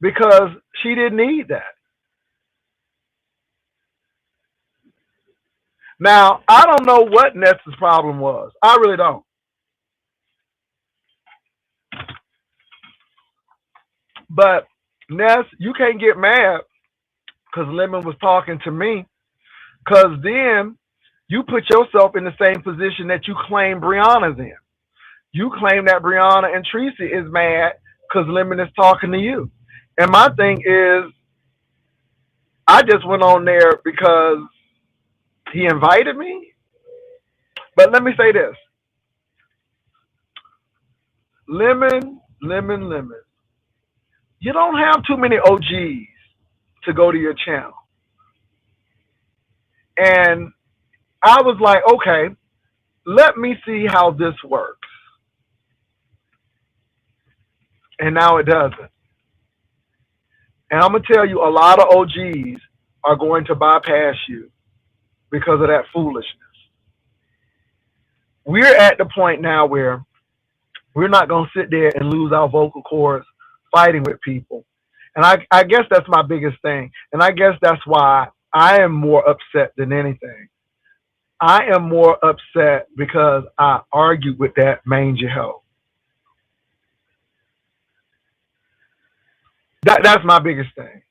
because she didn't need that. Now, I don't know what Ness's problem was. I really don't. But Ness, you can't get mad because Lemon was talking to me. Because then you put yourself in the same position that you claim Brianna's in. You claim that Brianna and Tracy is mad because Lemon is talking to you. And my thing is, I just went on there because he invited me. But let me say this. Lemon. You don't have too many OGs to go to your channel. And I was like, okay, let me see how this works. And now it doesn't. And I'm going to tell you, a lot of OGs are going to bypass you because of that foolishness. We're at the point now where we're not going to sit there and lose our vocal cords fighting with people. And I guess that's my biggest thing. And I guess that's why I am more upset than anything. I am more upset because I argued with that mangy hoe. That's my biggest thing.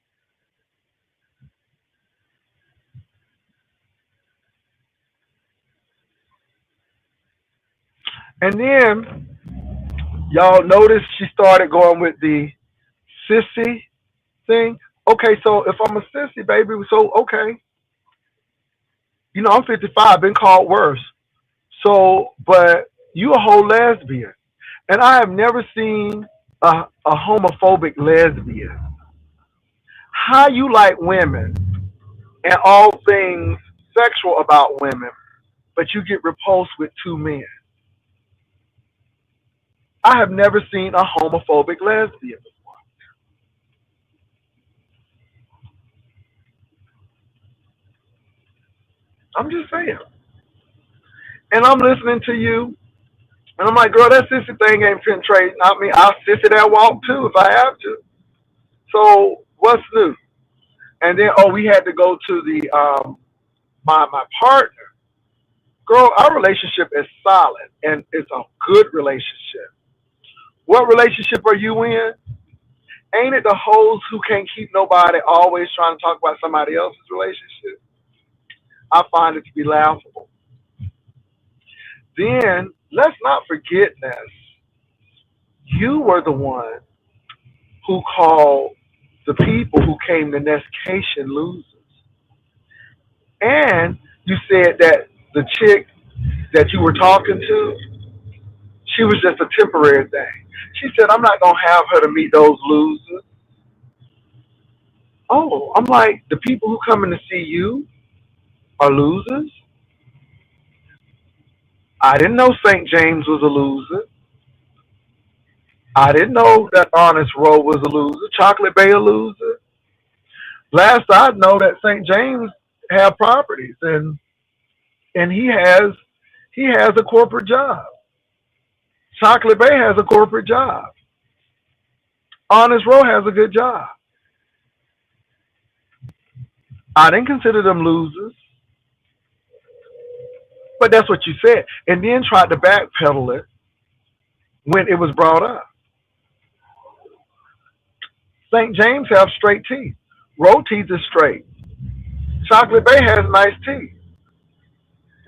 And then y'all notice she started going with the sissy thing. Okay, so if I'm a sissy, baby, so okay. You know, I'm 55, been called worse. So, but you a whole lesbian. And I have never seen a homophobic lesbian. How you like women and all things sexual about women, but you get repulsed with two men. I have never seen a homophobic lesbian before. I'm just saying. And I'm listening to you, And I'm like, girl, that sissy thing ain't penetrating. I mean, I'll sissy that walk too if I have to. So what's new? And then, oh, we had to go to the my partner. Girl, our relationship is solid and it's a good relationship. What relationship are you in? Ain't it the hoes who can't keep nobody always trying to talk about somebody else's relationship? I find it to be laughable. Then let's not forget this. You were the one who called the people who came to Nestcation losers. And you said that the chick that you were talking to, she was just a temporary thing. She said, I'm not going to have her to meet those losers. Oh, I'm like, the people who coming to see you are losers? I didn't know St. James was a loser. I didn't know that Honest Row was a loser. Chocolate Bay a loser. Last I know that St. James have properties and he has a corporate job. Chocolate Bay has a corporate job. Honest Row has a good job. I didn't consider them losers, but that's what you said. And then tried to backpedal it when it was brought up. St. James have straight teeth. Row teeth is straight. Chocolate Bay has nice teeth.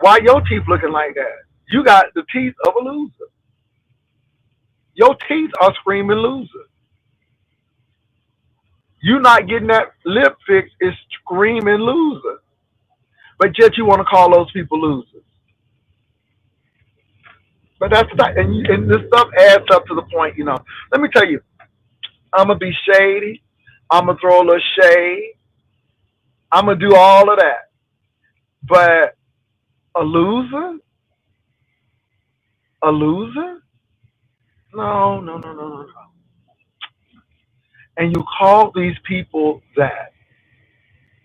Why your teeth looking like that? You got the teeth of a loser. Your teeth are screaming loser. You not getting that lip fix is screaming loser. But yet you want to call those people losers. But that's not, and this stuff adds up to the point. Let me tell you, I'm gonna be shady. I'm gonna throw a little shade. I'm gonna do all of that. But a loser, a loser? No, no, no, no, no, no. And you called these people that,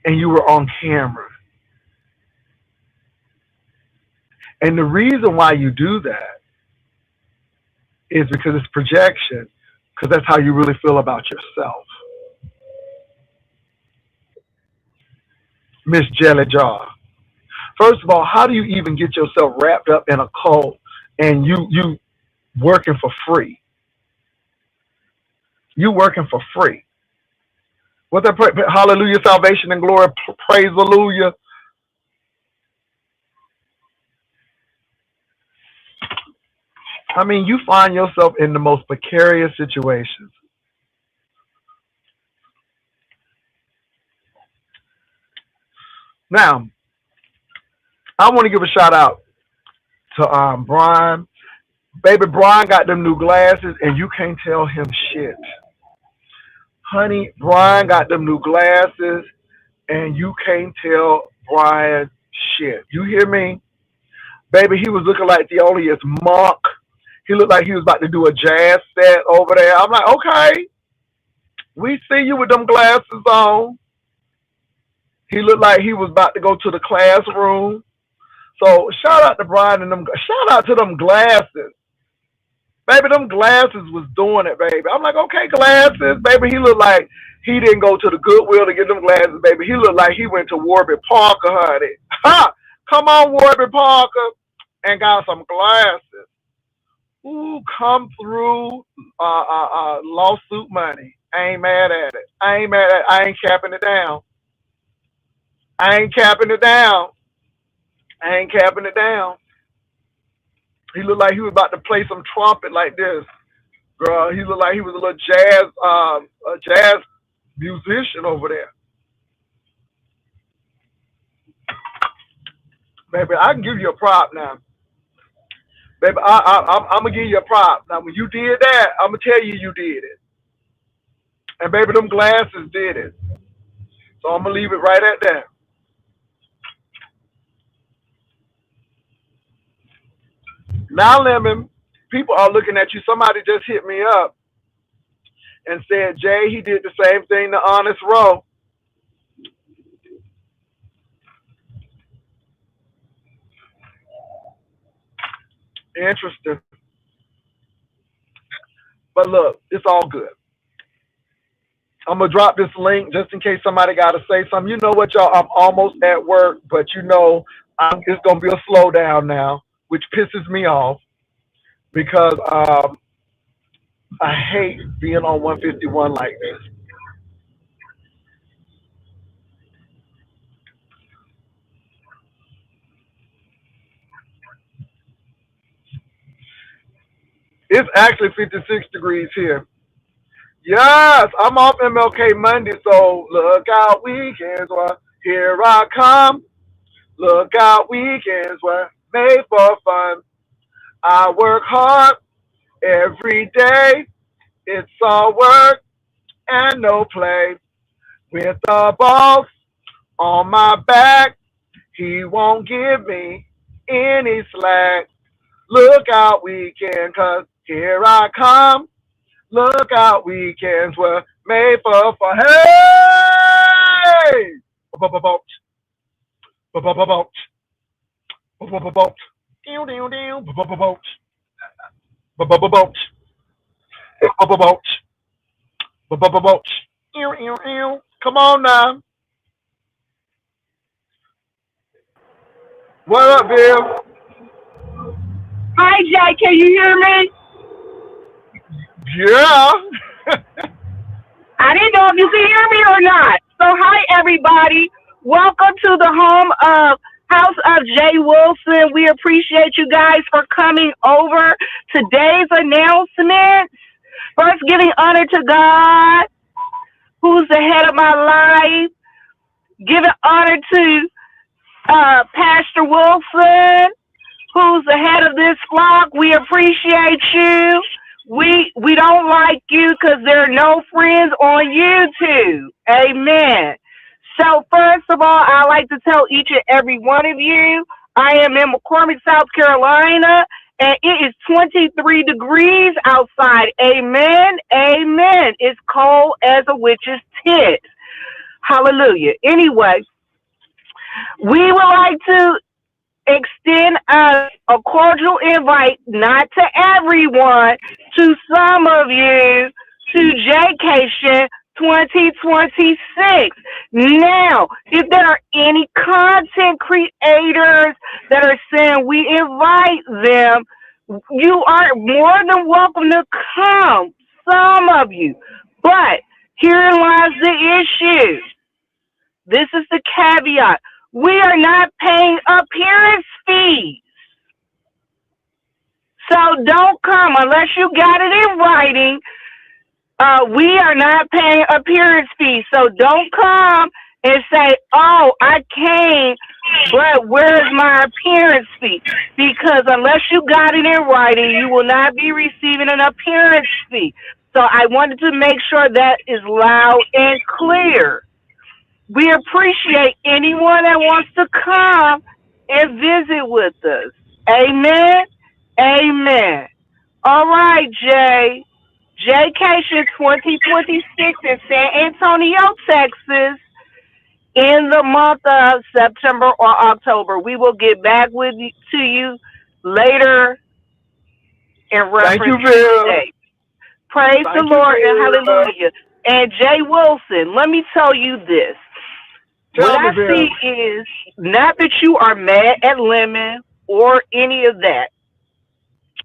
and you were on camera. And the reason why you do that is because it's projection, because that's how you really feel about yourself. Miss Jelly Jaw. First of all, how do you even get yourself wrapped up in a cult and you working for free? You working for free. What that hallelujah, salvation and glory, praise hallelujah. I mean, you find yourself in the most precarious situations. Now, I want to give a shout out to Brian. Baby, Brian got them new glasses, and you can't tell him shit. Honey, Brian got them new glasses, and you can't tell Brian shit. You hear me? Baby, he was looking like the onlyest monk. He looked like he was about to do a jazz set over there. I'm like, okay, we see you with them glasses on. He looked like he was about to go to the classroom. So shout out to Brian and them. Shout out to them glasses. Baby, them glasses was doing it, baby. I'm like, okay, glasses, baby. He looked like he didn't go to the Goodwill to get them glasses, baby. He looked like he went to Warby Parker, honey. Ha! Come on, Warby Parker, and got some glasses. Ooh, come through, lawsuit money. I ain't mad at it. I ain't mad at it. I ain't capping it down. I ain't capping it down. I ain't capping it down. He looked like he was about to play some trumpet like this. Girl, he looked like he was a little jazz musician over there. Baby, I can give you a prop now. Baby, I'm gonna give you a prop. Now, when you did that, I'm gonna tell you did it. And baby, them glasses did it. So I'm gonna leave it right at that. Now, Lemon, people are looking at you. Somebody just hit me up and said, Jay, he did the same thing to Honest Row. Interesting. But look, it's all good. I'm gonna drop this link just in case somebody got to say something. You know what, y'all? I'm almost at work, but it's gonna be a slowdown now, which pisses me off because I hate being on 151 like this. It's actually 56 degrees here. Yes, I'm off MLK Monday, so look out weekends, well, here I come. Look out weekends were made for fun. I work hard every day. It's all work and no play. With the boss on my back, he won't give me any slack. Look out weekend, 'cause here I come. Look out weekends were made for fun. Hey! Ba-ba-ba-boat, ba-ba-ba-boat, ba-ba-ba-boat, ba-ba-ba-boat, ba-ba-ba-boat, ba-ba-ba-boat, ba-ba-ba-boat, ba-ba-ba-boat. Ew, ew, ew. Come on now. What up, Bill? Hi, Jay. Can you hear me? Yeah. I didn't know if you could hear me or not. So, hi, everybody. Welcome to the home of House of Jay Wilson. We appreciate you guys for coming over. Today's announcement. First, giving honor to God, who's the head of my life. Giving honor to Pastor Wilson, who's the head of this flock. We appreciate you. We don't like you because there are no friends on YouTube. Amen. So first of all, I like to tell each and every one of you, I am in McCormick, South Carolina, and it is 23 degrees outside. Amen. Amen. It's cold as a witch's tit. Hallelujah. Anyway, we would like to extend a cordial invite, not to everyone, to some of you, to Jaycation 2026. Now, if there are any content creators that are saying we invite them, you are more than welcome to come, some of you. But herein lies the issue. This is the caveat. We are not paying appearance fees. So don't come unless you got it in writing. We are not paying appearance fees. So don't come and say, oh, I came, but where's my appearance fee? Because unless you got it in writing, you will not be receiving an appearance fee. So I wanted to make sure that is loud and clear. We appreciate anyone that wants to come and visit with us. Amen. Amen. All right, Jay. Jaycation 2026 in San Antonio, Texas, in the month of September or October. We will get back to you later in Thank you, reference to the Bill. date. Praise the Thank you, Lord and Bill. hallelujah. And Jay Wilson, let me tell you this. What Tell me, I Bill. see is not that you are mad at Lemon or any of that.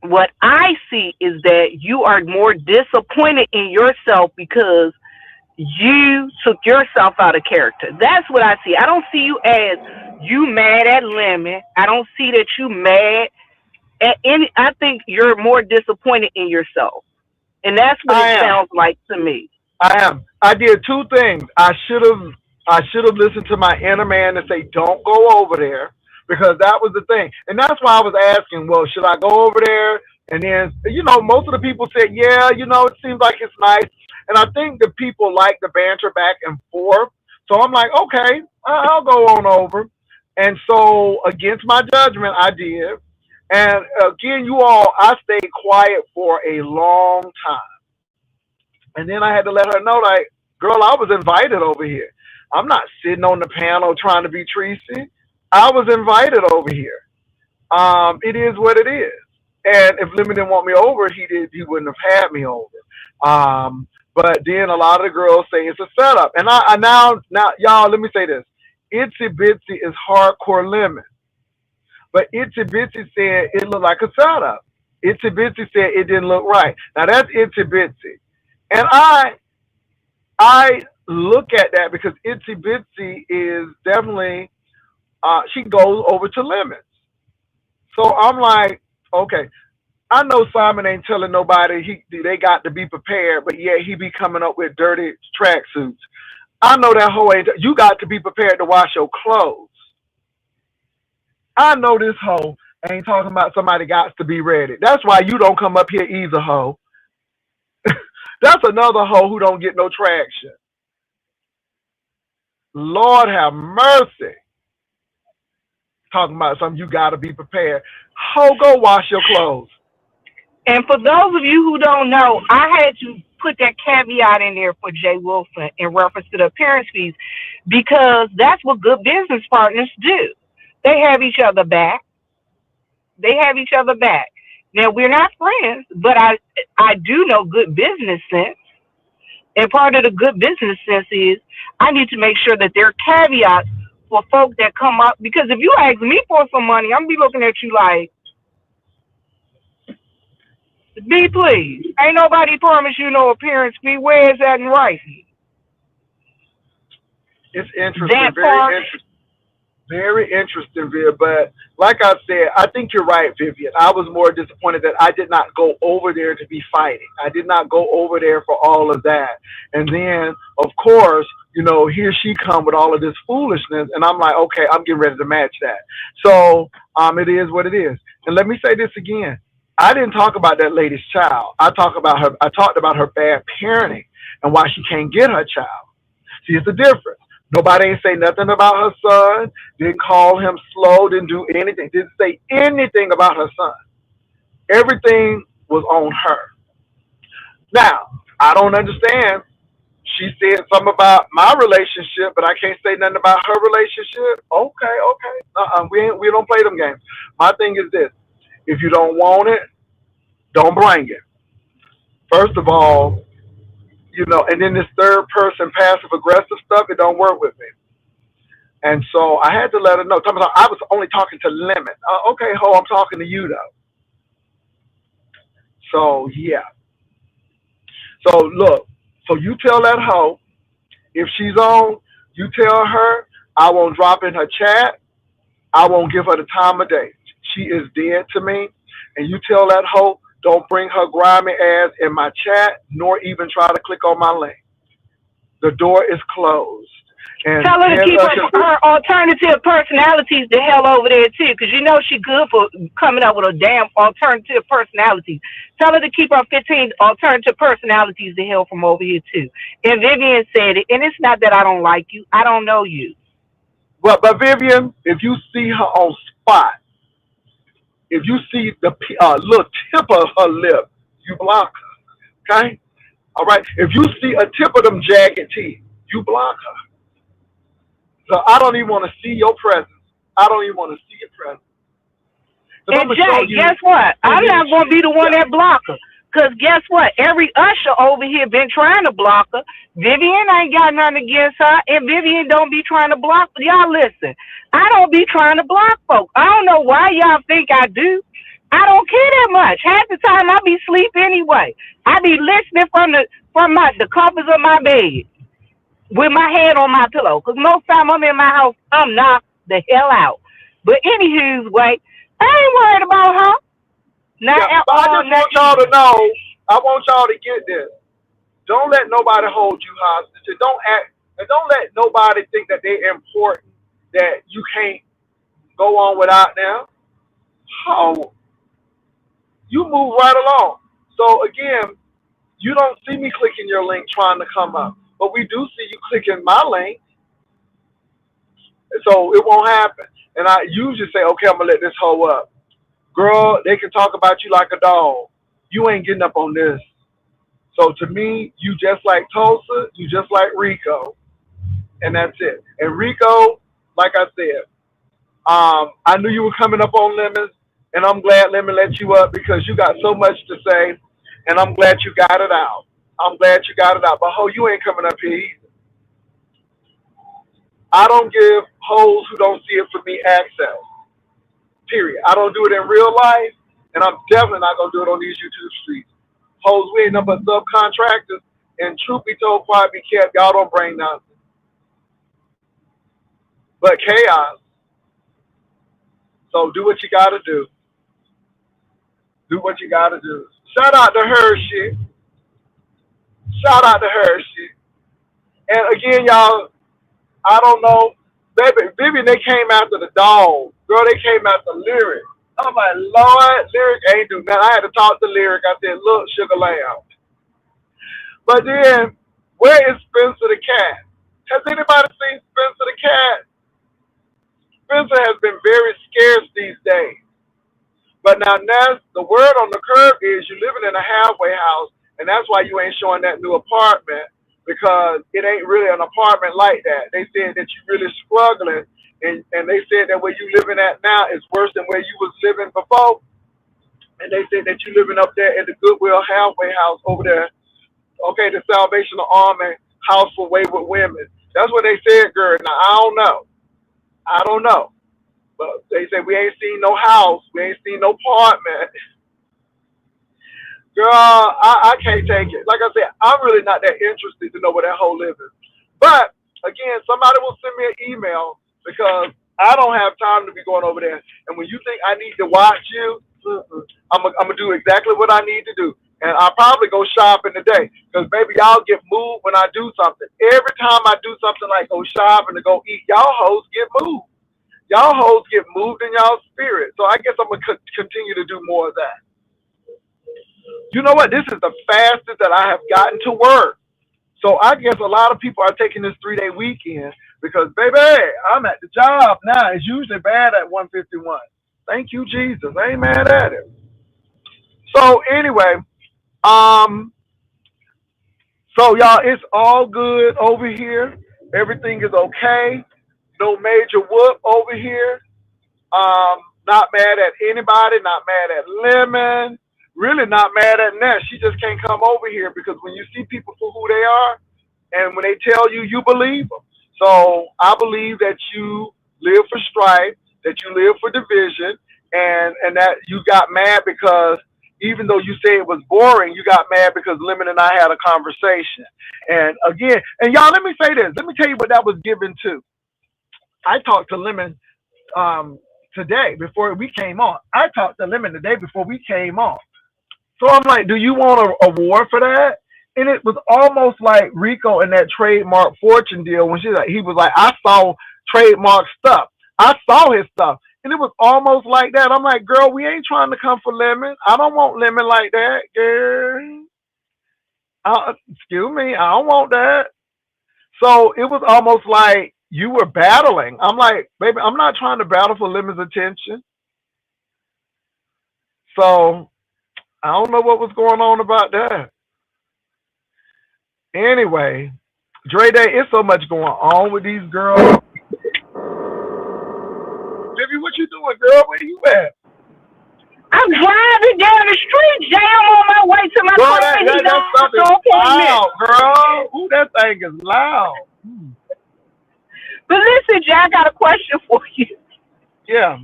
What I see is that you are more disappointed in yourself because you took yourself out of character. That's what I see. I don't see you as you mad at Lemon. I don't see that you mad at any. I think you're more disappointed in yourself. And that's what I it am. sounds like to me. I am. I did two things. I should have listened to my inner man and say, don't go over there, because that was the thing. And that's why I was asking, well, should I go over there? And then, most of the people said, yeah, it seems like it's nice. And I think the people like the banter back and forth. So I'm like, okay, I'll go on over. And so against my judgment, I did. And again, I stayed quiet for a long time. And then I had to let her know, like, girl, I was invited over here. I'm not sitting on the panel trying to be Tracy. I was invited over here. It is what it is. And if Lemon didn't want me over, he wouldn't have had me over. But then a lot of the girls say it's a setup. And I now y'all, let me say this. Itsy Bitsy is hardcore Lemon. But Itsy Bitsy said it looked like a setup. Itsy Bitsy said it didn't look right. Now that's Itsy Bitsy. And I look at that because Itsy Bitsy is definitely she goes over to Lemons. So I'm like, okay, I know Simon ain't telling nobody they got to be prepared, but yeah, he be coming up with dirty tracksuits. I know that hoe ain't. You got to be prepared to wash your clothes. I know this hoe ain't talking about somebody got to be ready. That's why you don't come up here either, hoe. That's another hoe who don't get no traction. Lord have mercy. Talking about something you got to be prepared. Hoe, go wash your clothes. And for those of you who don't know, I had to put that caveat in there for Jay Wilson in reference to the appearance fees because that's what good business partners do. They have each other back. They have each other back. Now we're not friends, but I do know good business sense. And part of the good business sense is I need to make sure that there are caveats for folk that come up because if you ask me for some money, I'm gonna be looking at you like, B, please. Ain't nobody promised you no appearance fee. Where is that in writing? It's interesting, That very part. interesting. Very interesting, Viv. But like I said, I think you're right, Vivian. I was more disappointed that I did not go over there to be fighting. I did not go over there for all of that. And then, of course, here she come with all of this foolishness, and I'm like, okay, I'm getting ready to match that. So, it is what it is. And let me say this again. I didn't talk about that lady's child. I talked about her bad parenting and why she can't get her child. See, it's a difference. Nobody ain't say nothing about her son. Didn't call him slow. Didn't do anything. Didn't say anything about her son. Everything was on her. Now, I don't understand. She said something about my relationship, but I can't say nothing about her relationship. Okay, okay. We don't play them games. My thing is this: if you don't want it, don't bring it. First of all, and then this third person passive aggressive stuff, it don't work with me. And so I had to let her know. I was only talking to Lemon. Okay, ho, I'm talking to you though. So yeah. So look. So you tell that hoe if she's on. You tell her I won't drop in her chat. I won't give her the time of day. She is dead to me. And you tell that hoe don't bring her grimy ass in my chat, nor even try to click on my link. The door is closed. And tell her to keep her alternative personalities the hell over there too, because she good for coming up with a damn alternative personality. Tell her to keep her 15 alternative personalities the hell from over here too. And Vivian said it, and it's not that I don't like you, I don't know you. But Vivian, if you see her on spot, if you see the little tip of her lip, you block her. Okay? All right. If you see a tip of them jagged teeth, you block her. So I don't even want to see your presence. I don't even want to see your presence. And Jay, guess what? I'm not going to be the one that block her. Because guess what? Every usher over here been trying to block her. Vivian ain't got nothing against her. And Vivian don't be trying to block her. Y'all listen. I don't be trying to block folks. I don't know why y'all think I do. I don't care that much. Half the time I be asleep anyway. I be listening from the covers of my bed with my head on my pillow. Because most time I'm in my house, I'm knocked the hell out. But anywho's way, I ain't worried about her. I just want y'all to know, I want y'all to get this. Don't let nobody hold you hostage. And don't let nobody think that they're important, that you can't go on without them. How? You move right along. So again, you don't see me clicking your link trying to come up. But we do see you clicking my link. So it won't happen. And I usually say, okay, I'm going to let this hoe up. Girl, they can talk about you like a dog. You ain't getting up on this. So to me, you just like Tulsa, you just like Rico. And that's it. And Rico, like I said, I knew you were coming up on Lemons. And I'm glad Lemon let you up because you got so much to say, and I'm glad you got it out. I'm glad you got it out. But Ho, you ain't coming up here either. I don't give hoes who don't see it for me access. Period. I don't do it in real life, and I'm definitely not gonna do it on these YouTube streets. Hoes, we ain't nothing but subcontractors, and truth be told, quiet be kept, y'all don't bring nothing but chaos. So do what you gotta do. Do what you gotta do. Shout out to Hershey. Shout out to Hershey. And again, y'all, I don't know. Baby, Vivian, they came after the dog. Girl, they came after Lyric. I'm like, Lord, Lyric ain't do nothing. I had to talk to Lyric. I said, look, Sugar Lamb. But then, where is Spencer the cat? Has anybody seen Spencer the cat? Spencer has been very scarce these days. But now, the word on the curb is you're living in a halfway house, and that's why you ain't showing that new apartment, because it ain't really an apartment like that. They said that you're really struggling, and they said that where you living at now is worse than where you was living before. And they said that you living up there at the Goodwill halfway house over there, okay, the Salvation Army house for wayward women. That's what they said, girl. Now, I don't know. I don't know. But they said we ain't seen no house. We ain't seen no apartment. Girl, I can't take it. Like I said, I'm really not that interested to know where that hoe lives. But, again, somebody will send me an email because I don't have time to be going over there. And when you think I need to watch you, I'm going to do exactly what I need to do. And I'll probably go shopping today because, baby, y'all get moved when I do something. Every time I do something like go shopping to go eat, y'all hoes get moved. Y'all hoes get moved in y'all spirit. So I guess I'm going to continue to do more of that. You know what? This is the fastest that I have gotten to work. So I guess a lot of people are taking this 3-day weekend because, baby, I'm at the job now. It's usually bad at 1:51. Thank you, Jesus. I ain't mad at it. So anyway, so y'all, it's all good over here. Everything is okay. No major whoop over here. Not mad at anybody, not mad at Lemon, really not mad at Ness. She just can't come over here because when you see people for who they are and when they tell you, you believe them. So I believe that you live for strife, that you live for division, and that you got mad because even though you say it was boring, you got mad because Lemon and I had a conversation. And again, and y'all, let me say this. Let me tell you what that was given to. I talked to Lemon today before we came on. I talked to Lemon the day before we came on. So I'm like, do you want an award for that? And it was almost like Rico in that trademark fortune deal when he was like, I saw trademark stuff. I saw his stuff. And it was almost like that. I'm like, girl, we ain't trying to come for Lemon. I don't want Lemon like that, girl. Excuse me, I don't want that. So it was almost like you were battling. I'm like, baby, I'm not trying to battle for Lemon's attention. So I don't know what was going on about that. Anyway, Dre Day, it's so much going on with these girls. Baby, what you doing, girl? Where you at? I'm driving down the street, Jay. I'm on my way to my Girl, car. that's something loud, girl. Ooh, that thing is loud. But listen, Jay, I got a question for you. Yeah.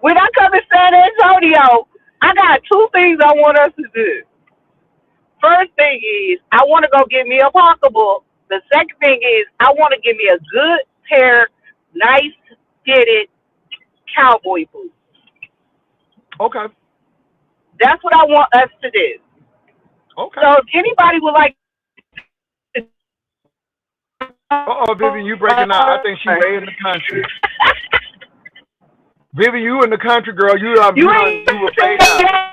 When I come to San Antonio, I got two things I want us to do. First thing is, I want to go get me a pocketbook. The second thing is, I want to get me a good pair, nice fitted cowboy boots. Okay. That's what I want us to do. Okay. So if anybody would like to... Vivian, you breaking out. I think she's way in the country. Vivian, you in the country, girl. You were fading out.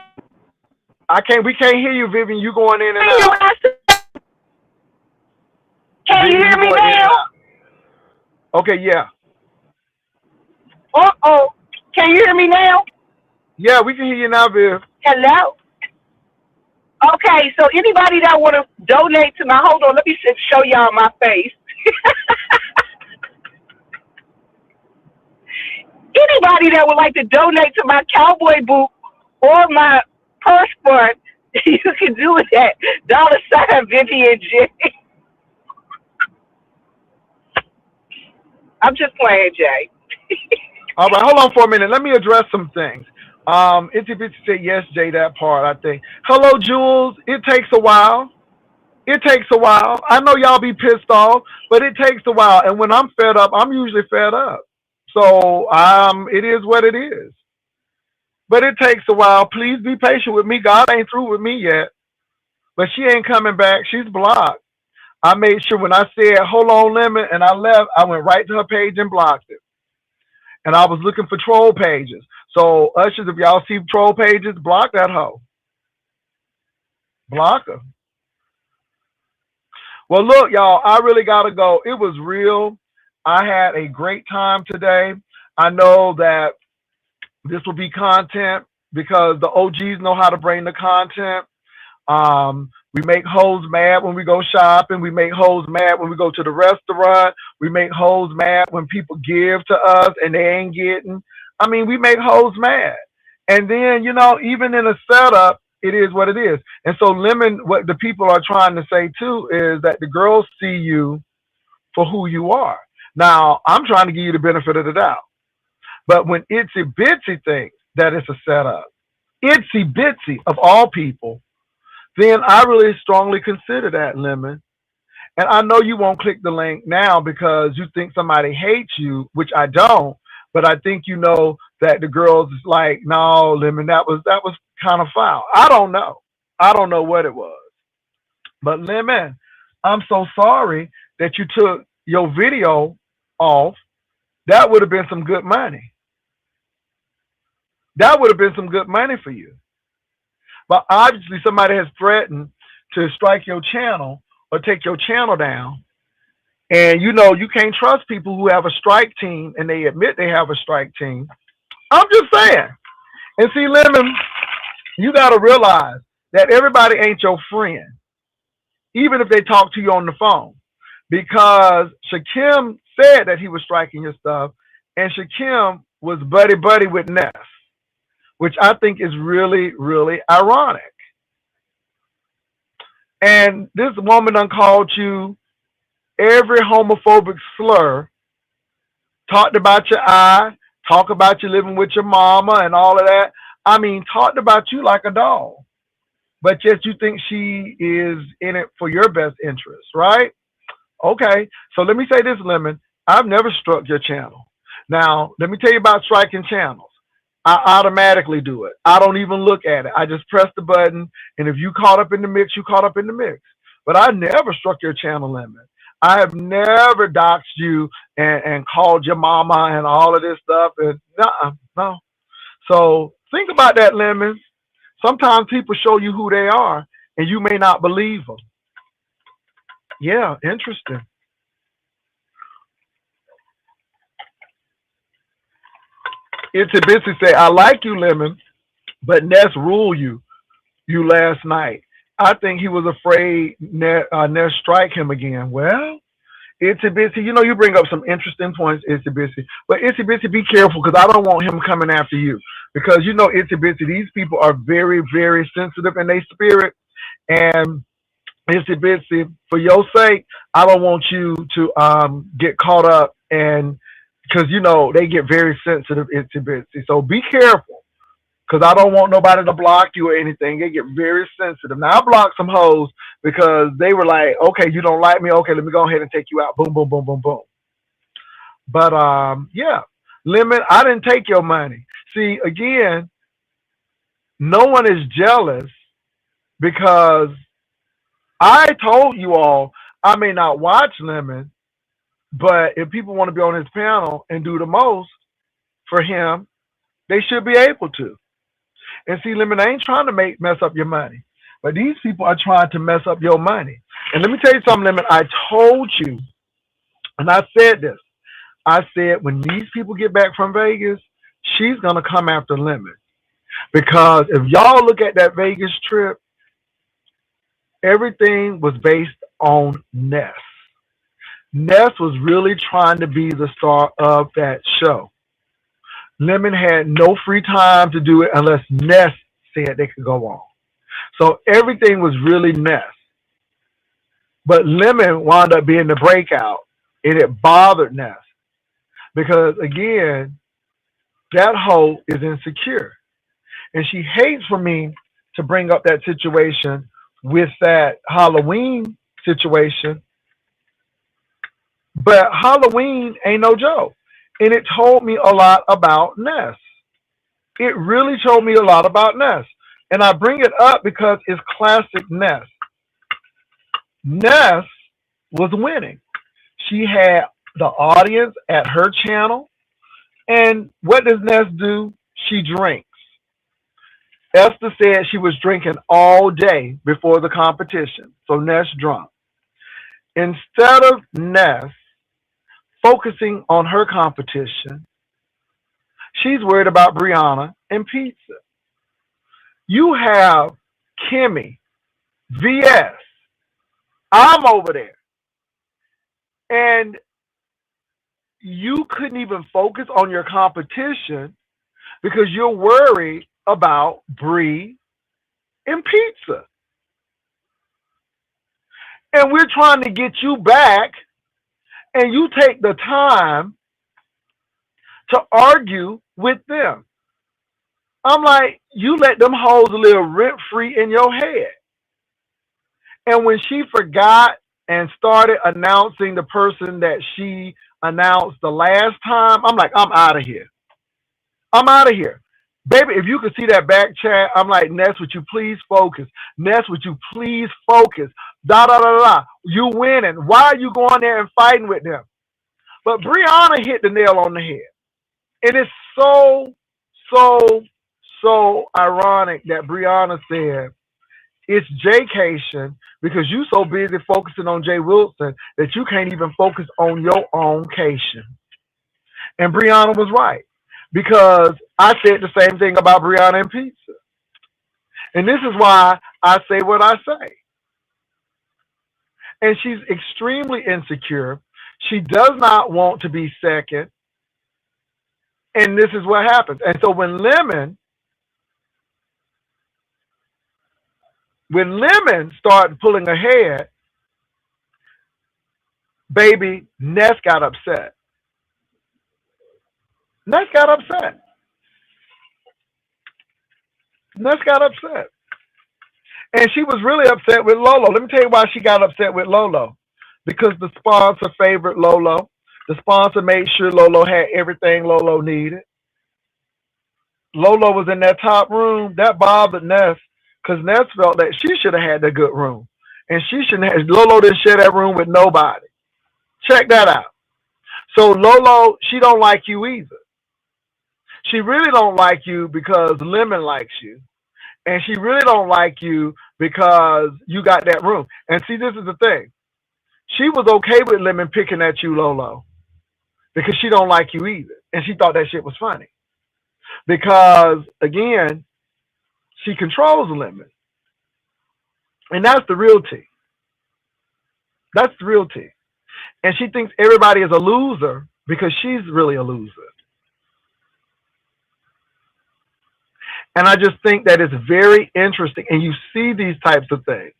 We can't hear you, Vivian. You going in and out. Can you hear me now? Okay, yeah. Uh-oh. Can you hear me now? Yeah, we can hear you now, Viv. Hello? Okay, so anybody that want to donate to my... Hold on, let me show y'all my face. Anybody that would like to donate to my cowboy boot or my purse fund, you can do it at $Vivian J. I'm just playing, Jay. All right, hold on for a minute. Let me address some things. Itsy Bitsy said yes, Jay, that part, I think. Hello, Jules. It takes a while. It takes a while. I know y'all be pissed off, but it takes a while. And when I'm fed up, I'm usually fed up. So it is what it is. But it takes a while. Please be patient with me. God ain't through with me yet. But she ain't coming back. She's blocked. I made sure when I said, hold on, Lemon, and I left, I went right to her page and blocked it. And I was looking for troll pages. So, ushers, if y'all see troll pages, block that hoe. Block her. Well, look, y'all, I really got to go. It was real. I had a great time today. I know that this will be content because the OGs know how to bring the content. We make hoes mad when we go shopping. We make hoes mad when we go to the restaurant. We make hoes mad when people give to us and they ain't getting. I mean, we make hoes mad. And then, even in a setup, it is what it is. And so, Lemon, what the people are trying to say too is that the girls see you for who you are. Now, I'm trying to give you the benefit of the doubt. But when Itsy Bitsy thinks that it's a setup, Itsy Bitsy of all people, then I really strongly consider that, Lemon. And I know you won't click the link now because you think somebody hates you, which I don't. But I think you know that the girls is like, no, Lemon, that was kind of foul. I don't know. I don't know what it was. But Lemon, I'm so sorry that you took your video off. That would have been some good money. That would have been some good money for you. But obviously somebody has threatened to strike your channel or take your channel down. And you can't trust people who have a strike team and they admit they have a strike team. I'm just saying. And see, Lemon, you got to realize that everybody ain't your friend, even if they talk to you on the phone. Because Shakim said that he was striking your stuff, and Shakim was buddy with Ness, which I think is really, really ironic. And this woman done called you every homophobic slur, talked about your eye, talk about you living with your mama and all of that. I mean, talked about you like a dog. But yet you think she is in it for your best interest, right? Okay, so let me say this, Lemon. I've never struck your channel. Now, let me tell you about striking channels. I automatically do it. I don't even look at it. I just press the button, and if you caught up in the mix, you caught up in the mix. But I never struck your channel, Lemon. I have never doxed you and called your mama and all of this stuff. And no. So think about that, Lemon. Sometimes people show you who they are, and you may not believe them. Yeah, interesting. Itsy Bitsy say, I like you, Lemon, but Ness ruled you last night. I think he was afraid Ness strike him again. Well, Itsy Bitsy, you bring up some interesting points, Itsy Bitsy. But Itsy Bitsy, be careful because I don't want him coming after you. Because Itsy Bitsy, these people are very, very sensitive in their spirit. And Itsy Bitsy, for your sake, I don't want you to get caught up and because they get very sensitive, Itsy Bitsy. So be careful, because I don't want nobody to block you or anything. They get very sensitive. Now I blocked some hoes because they were like, "Okay, you don't like me. Okay, let me go ahead and take you out." Boom, boom, boom, boom, boom. But yeah, Lemon, I didn't take your money. See, again, no one is jealous because I told you all I may not watch Lemon. But if people want to be on his panel and do the most for him, they should be able to. And see, Lemon, I ain't trying to mess up your money. But these people are trying to mess up your money. And let me tell you something, Lemon. I told you, and I said this. I said, when these people get back from Vegas, she's going to come after Lemon. Because if y'all look at that Vegas trip, everything was based on Ness. Ness was really trying to be the star of that show. Lemon had no free time to do it unless Ness said they could go on. So everything was really Ness. But Lemon wound up being the breakout, and it bothered Ness because, again, that hoe is insecure. And she hates for me to bring up that situation with that Halloween situation. But Halloween ain't no joke. And it told me a lot about Ness. It really told me a lot about Ness. And I bring it up because it's classic Ness. Ness was winning. She had the audience at her channel. And what does Ness do? She drinks. Esther said she was drinking all day before the competition. So Ness drunk. Instead of Ness focusing on her competition, she's worried about Brianna and pizza. You have Kimmy, VS. I'm over there. And you couldn't even focus on your competition because you're worried about Bree and pizza. And we're trying to get you back, and you take the time to argue with them. I'm like, you let them hoes live rent free in your head. And when she forgot and started announcing the person that she announced the last time, I'm like, I'm out of here. I'm out of here. Baby, if you could see that back chat, I'm like, Ness, would you please focus? Ness, would you please focus? Da da da da. You winning. Why are you going there and fighting with them? But Brianna hit the nail on the head. And it's so ironic that Brianna said it's Jaycation because you so busy focusing on Jay Wilson that you can't even focus on your own cation. And Brianna was right because I said the same thing about Brianna and pizza. And this is why I say what I say. And she's extremely insecure. She does not want to be second. And this is what happens. And so when Lemon started pulling ahead, baby, Ness got upset. Ness got upset. Ness got upset. And she was really upset with Lolo. Let me tell you why she got upset with Lolo. Because the sponsor favored Lolo. The sponsor made sure Lolo had everything Lolo needed. Lolo was in that top room. That bothered Ness because Ness felt that she should have had the good room. And she shouldn't have. Lolo didn't share that room with nobody. Check that out. So Lolo, she don't like you either. She really don't like you because Lemon likes you. And she really don't like you because you got that room. And see, this is the thing. She was okay with Lemon picking at you, Lolo, because she don't like you either. And she thought that shit was funny. Because, again, she controls Lemon. And that's the real tea. That's the real tea. And she thinks everybody is a loser because she's really a loser. And I just think that it's very interesting. And you see these types of things.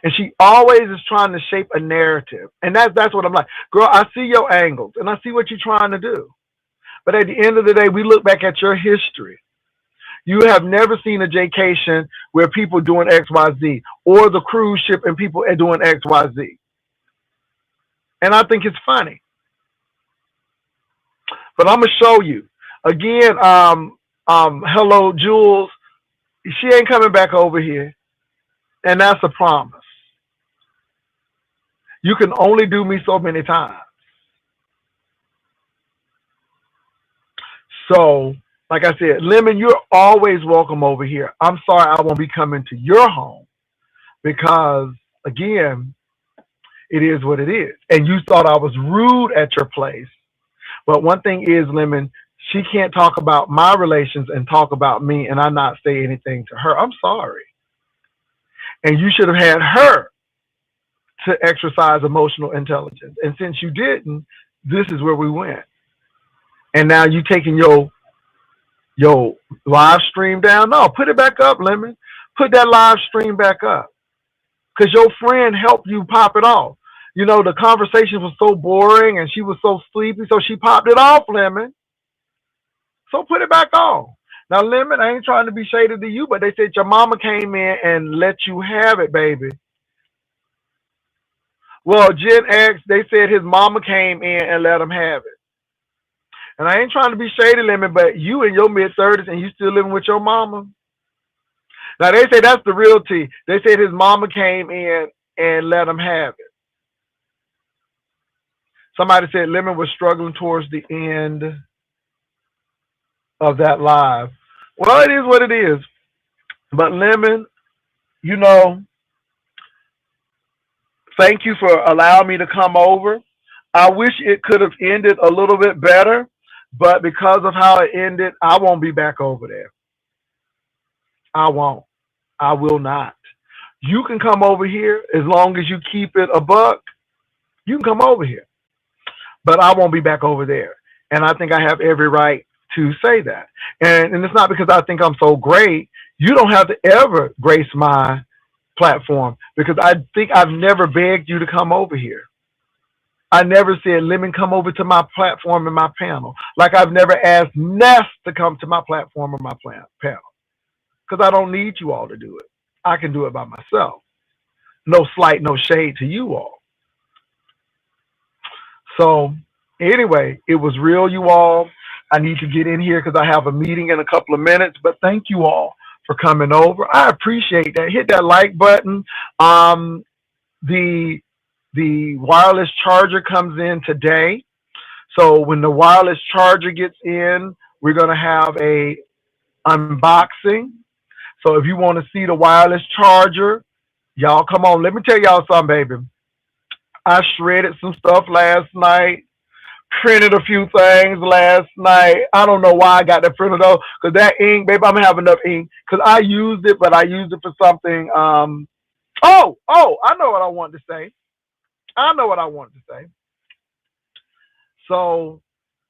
And she always is trying to shape a narrative. And that's what I'm like. Girl, I see your angles. And I see what you're trying to do. But at the end of the day, we look back at your history. You have never seen a Jaycation where people doing X, Y, Z. Or the cruise ship and people are doing X, Y, Z. And I think it's funny. But I'm going to show you. Again, hello, Jules. She ain't coming back over here. And that's a promise. You can only do me so many times. So, like I said, Lemon, you're always welcome over here. I'm sorry I won't be coming to your home because, again, it is what it is. And you thought I was rude at your place. But one thing is, Lemon, she can't talk about my relations and talk about me and I not say anything to her. I'm sorry. And you should have had her to exercise emotional intelligence. And since you didn't, this is where we went. and now you taking your live stream down. No, put it back up, Lemon. Put that live stream back up. Because your friend helped you pop it off. You know, the conversation was so boring and she was so sleepy, so she popped it off, Lemon. So put it back on. Now, Lemon, I ain't trying to be shady to you, but they said your mama came in and let you have it, baby. Well, Gen X, they said his mama came in and let him have it. And I ain't trying to be shady, Lemon, but you in your mid-30s and you still living with your mama. Now, they say that's the real tea. They said his mama came in and let him have it. Somebody said Lemon was struggling towards the end of that live. Well, it is what it is. But Lemon, you know, thank you for allowing me to come over. I wish it could have ended a little bit better, but because of how it ended, I won't be back over there. I won't. I will not. You can come over here as long as you keep it a buck. You can come over here, but I won't be back over there. And I think I have every right to say that. And it's not because I think I'm so great. You don't have to ever grace my platform because I think I've never begged you to come over here. I never said, Lemon, come over to my platform and my panel. Like I've never asked Ness to come to my platform or my panel because I don't need you all to do it. I can do it by myself. No slight, no shade to you all. So anyway, it was real, you all. I need to get in here because I have a meeting in a couple of minutes, but thank you all for coming over. I appreciate that. Hit that like button. The wireless charger comes in today. So when the wireless charger gets in, we're going to have a unboxing. So if you want to see the wireless charger, y'all come on. Let me tell y'all something, baby. I shredded some stuff last night, printed a few things last night. I don't know why I got that printed though, because that ink, baby, I'm gonna have enough ink because I used it, but I used it for something. I know what I wanted to say. So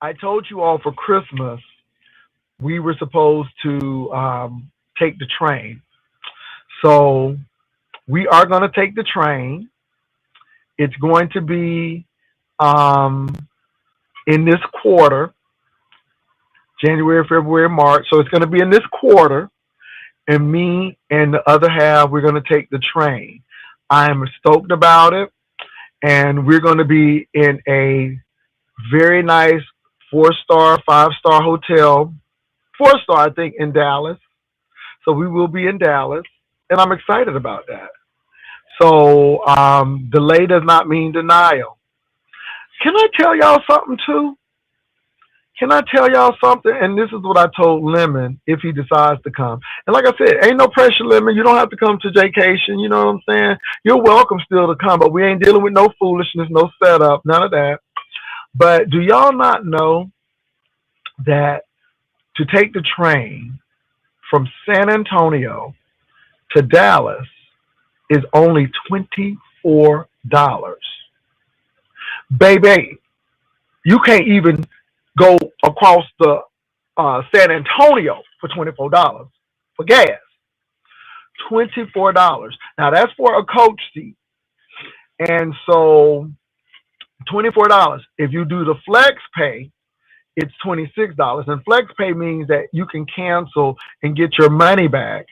I told you all for Christmas we were supposed to take the train. So we are going to take the train. It's going to be in this quarter, January, February, March. So it's going to be in this quarter. And me and the other half, we're going to take the train. I'm stoked about it. And we're going to be in a very nice 4-star, 5-star hotel. 4-star, I think, in Dallas. So we will be in Dallas. And I'm excited about that. So delay does not mean denial. Can I tell y'all something too? And this is what I told Lemon if he decides to come. And like I said, ain't no pressure, Lemon. You don't have to come to vacation. You know what I'm saying? You're welcome still to come, but we ain't dealing with no foolishness, no setup, none of that. But do y'all not know that to take the train from San Antonio to Dallas is only $24? Baby, you can't even go across the San Antonio for $24 for gas. $24. Now that's for a coach seat. And so $24. If you do the flex pay, it's $26. And flex pay means that you can cancel and get your money back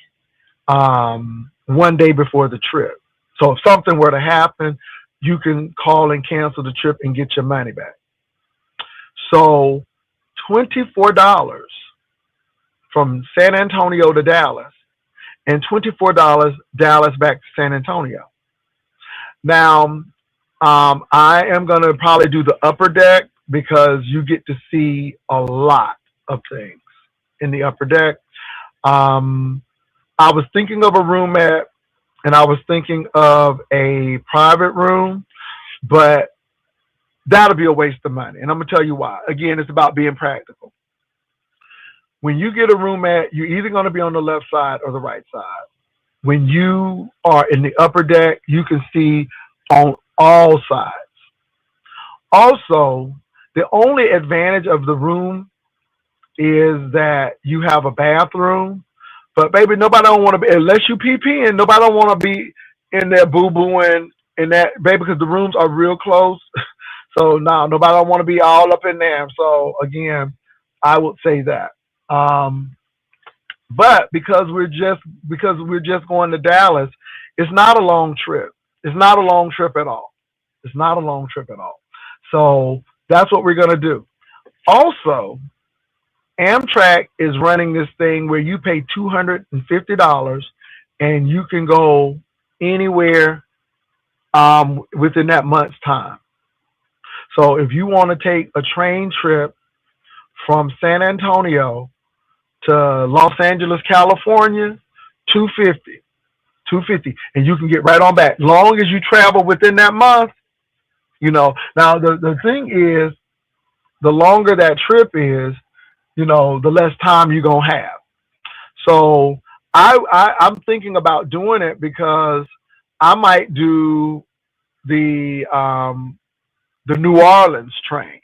one day before the trip. So if something were to happen, you can call and cancel the trip and get your money back. So $24 from San Antonio to Dallas and $24 Dallas back to San Antonio. Now, I am going to probably do the upper deck because you get to see a lot of things in the upper deck. I was thinking of a roomette and I was thinking of a private room, but that'll be a waste of money. And I'm going to tell you why. Again, it's about being practical. When you get a roomette, you're either going to be on the left side or the right side. When you are in the upper deck, you can see on all sides. Also, The only advantage of the room is that you have a bathroom. But baby, nobody don't want to be unless you pee and nobody don't want to be in there boo booing in that baby because the rooms are real close. So no, nobody don't want to be all up in there. So again, I would say that. Um, but because we're just going to Dallas, it's not a long trip. It's not a long trip at all. It's not a long trip at all. So that's what we're gonna do. Also, Amtrak is running this thing where you pay $250 and you can go anywhere within that month's time. So if you want to take a train trip from San Antonio to Los Angeles, California, 250, 250, and you can get right on back. Long as you travel within that month, you know. Now the thing is, the longer that trip is, you know, the less time you're gonna have. So I'm thinking about doing it because I might do the New Orleans train.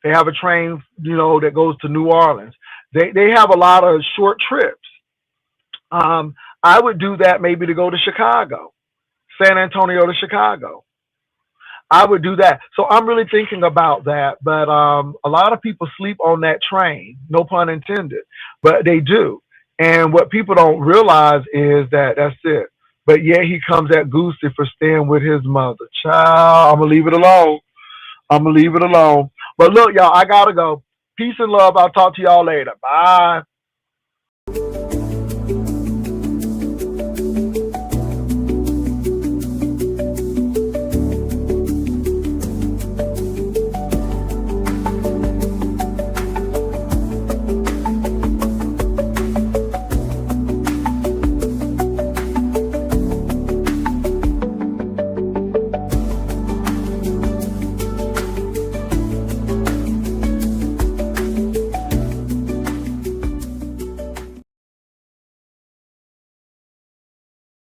They have a train, you know, that goes to New Orleans. They have a lot of short trips. Um, I would do that maybe to go to Chicago, San Antonio to Chicago. I would do that. So I'm really thinking about that. But a lot of people sleep on that train, no pun intended, but they do. And what people don't realize is that that's it. But yeah, he comes at Goosey for staying with his mother. Child, I'm gonna leave it alone. I'm gonna leave it alone. But look, y'all, I gotta go. Peace and love. I'll talk to y'all later. Bye.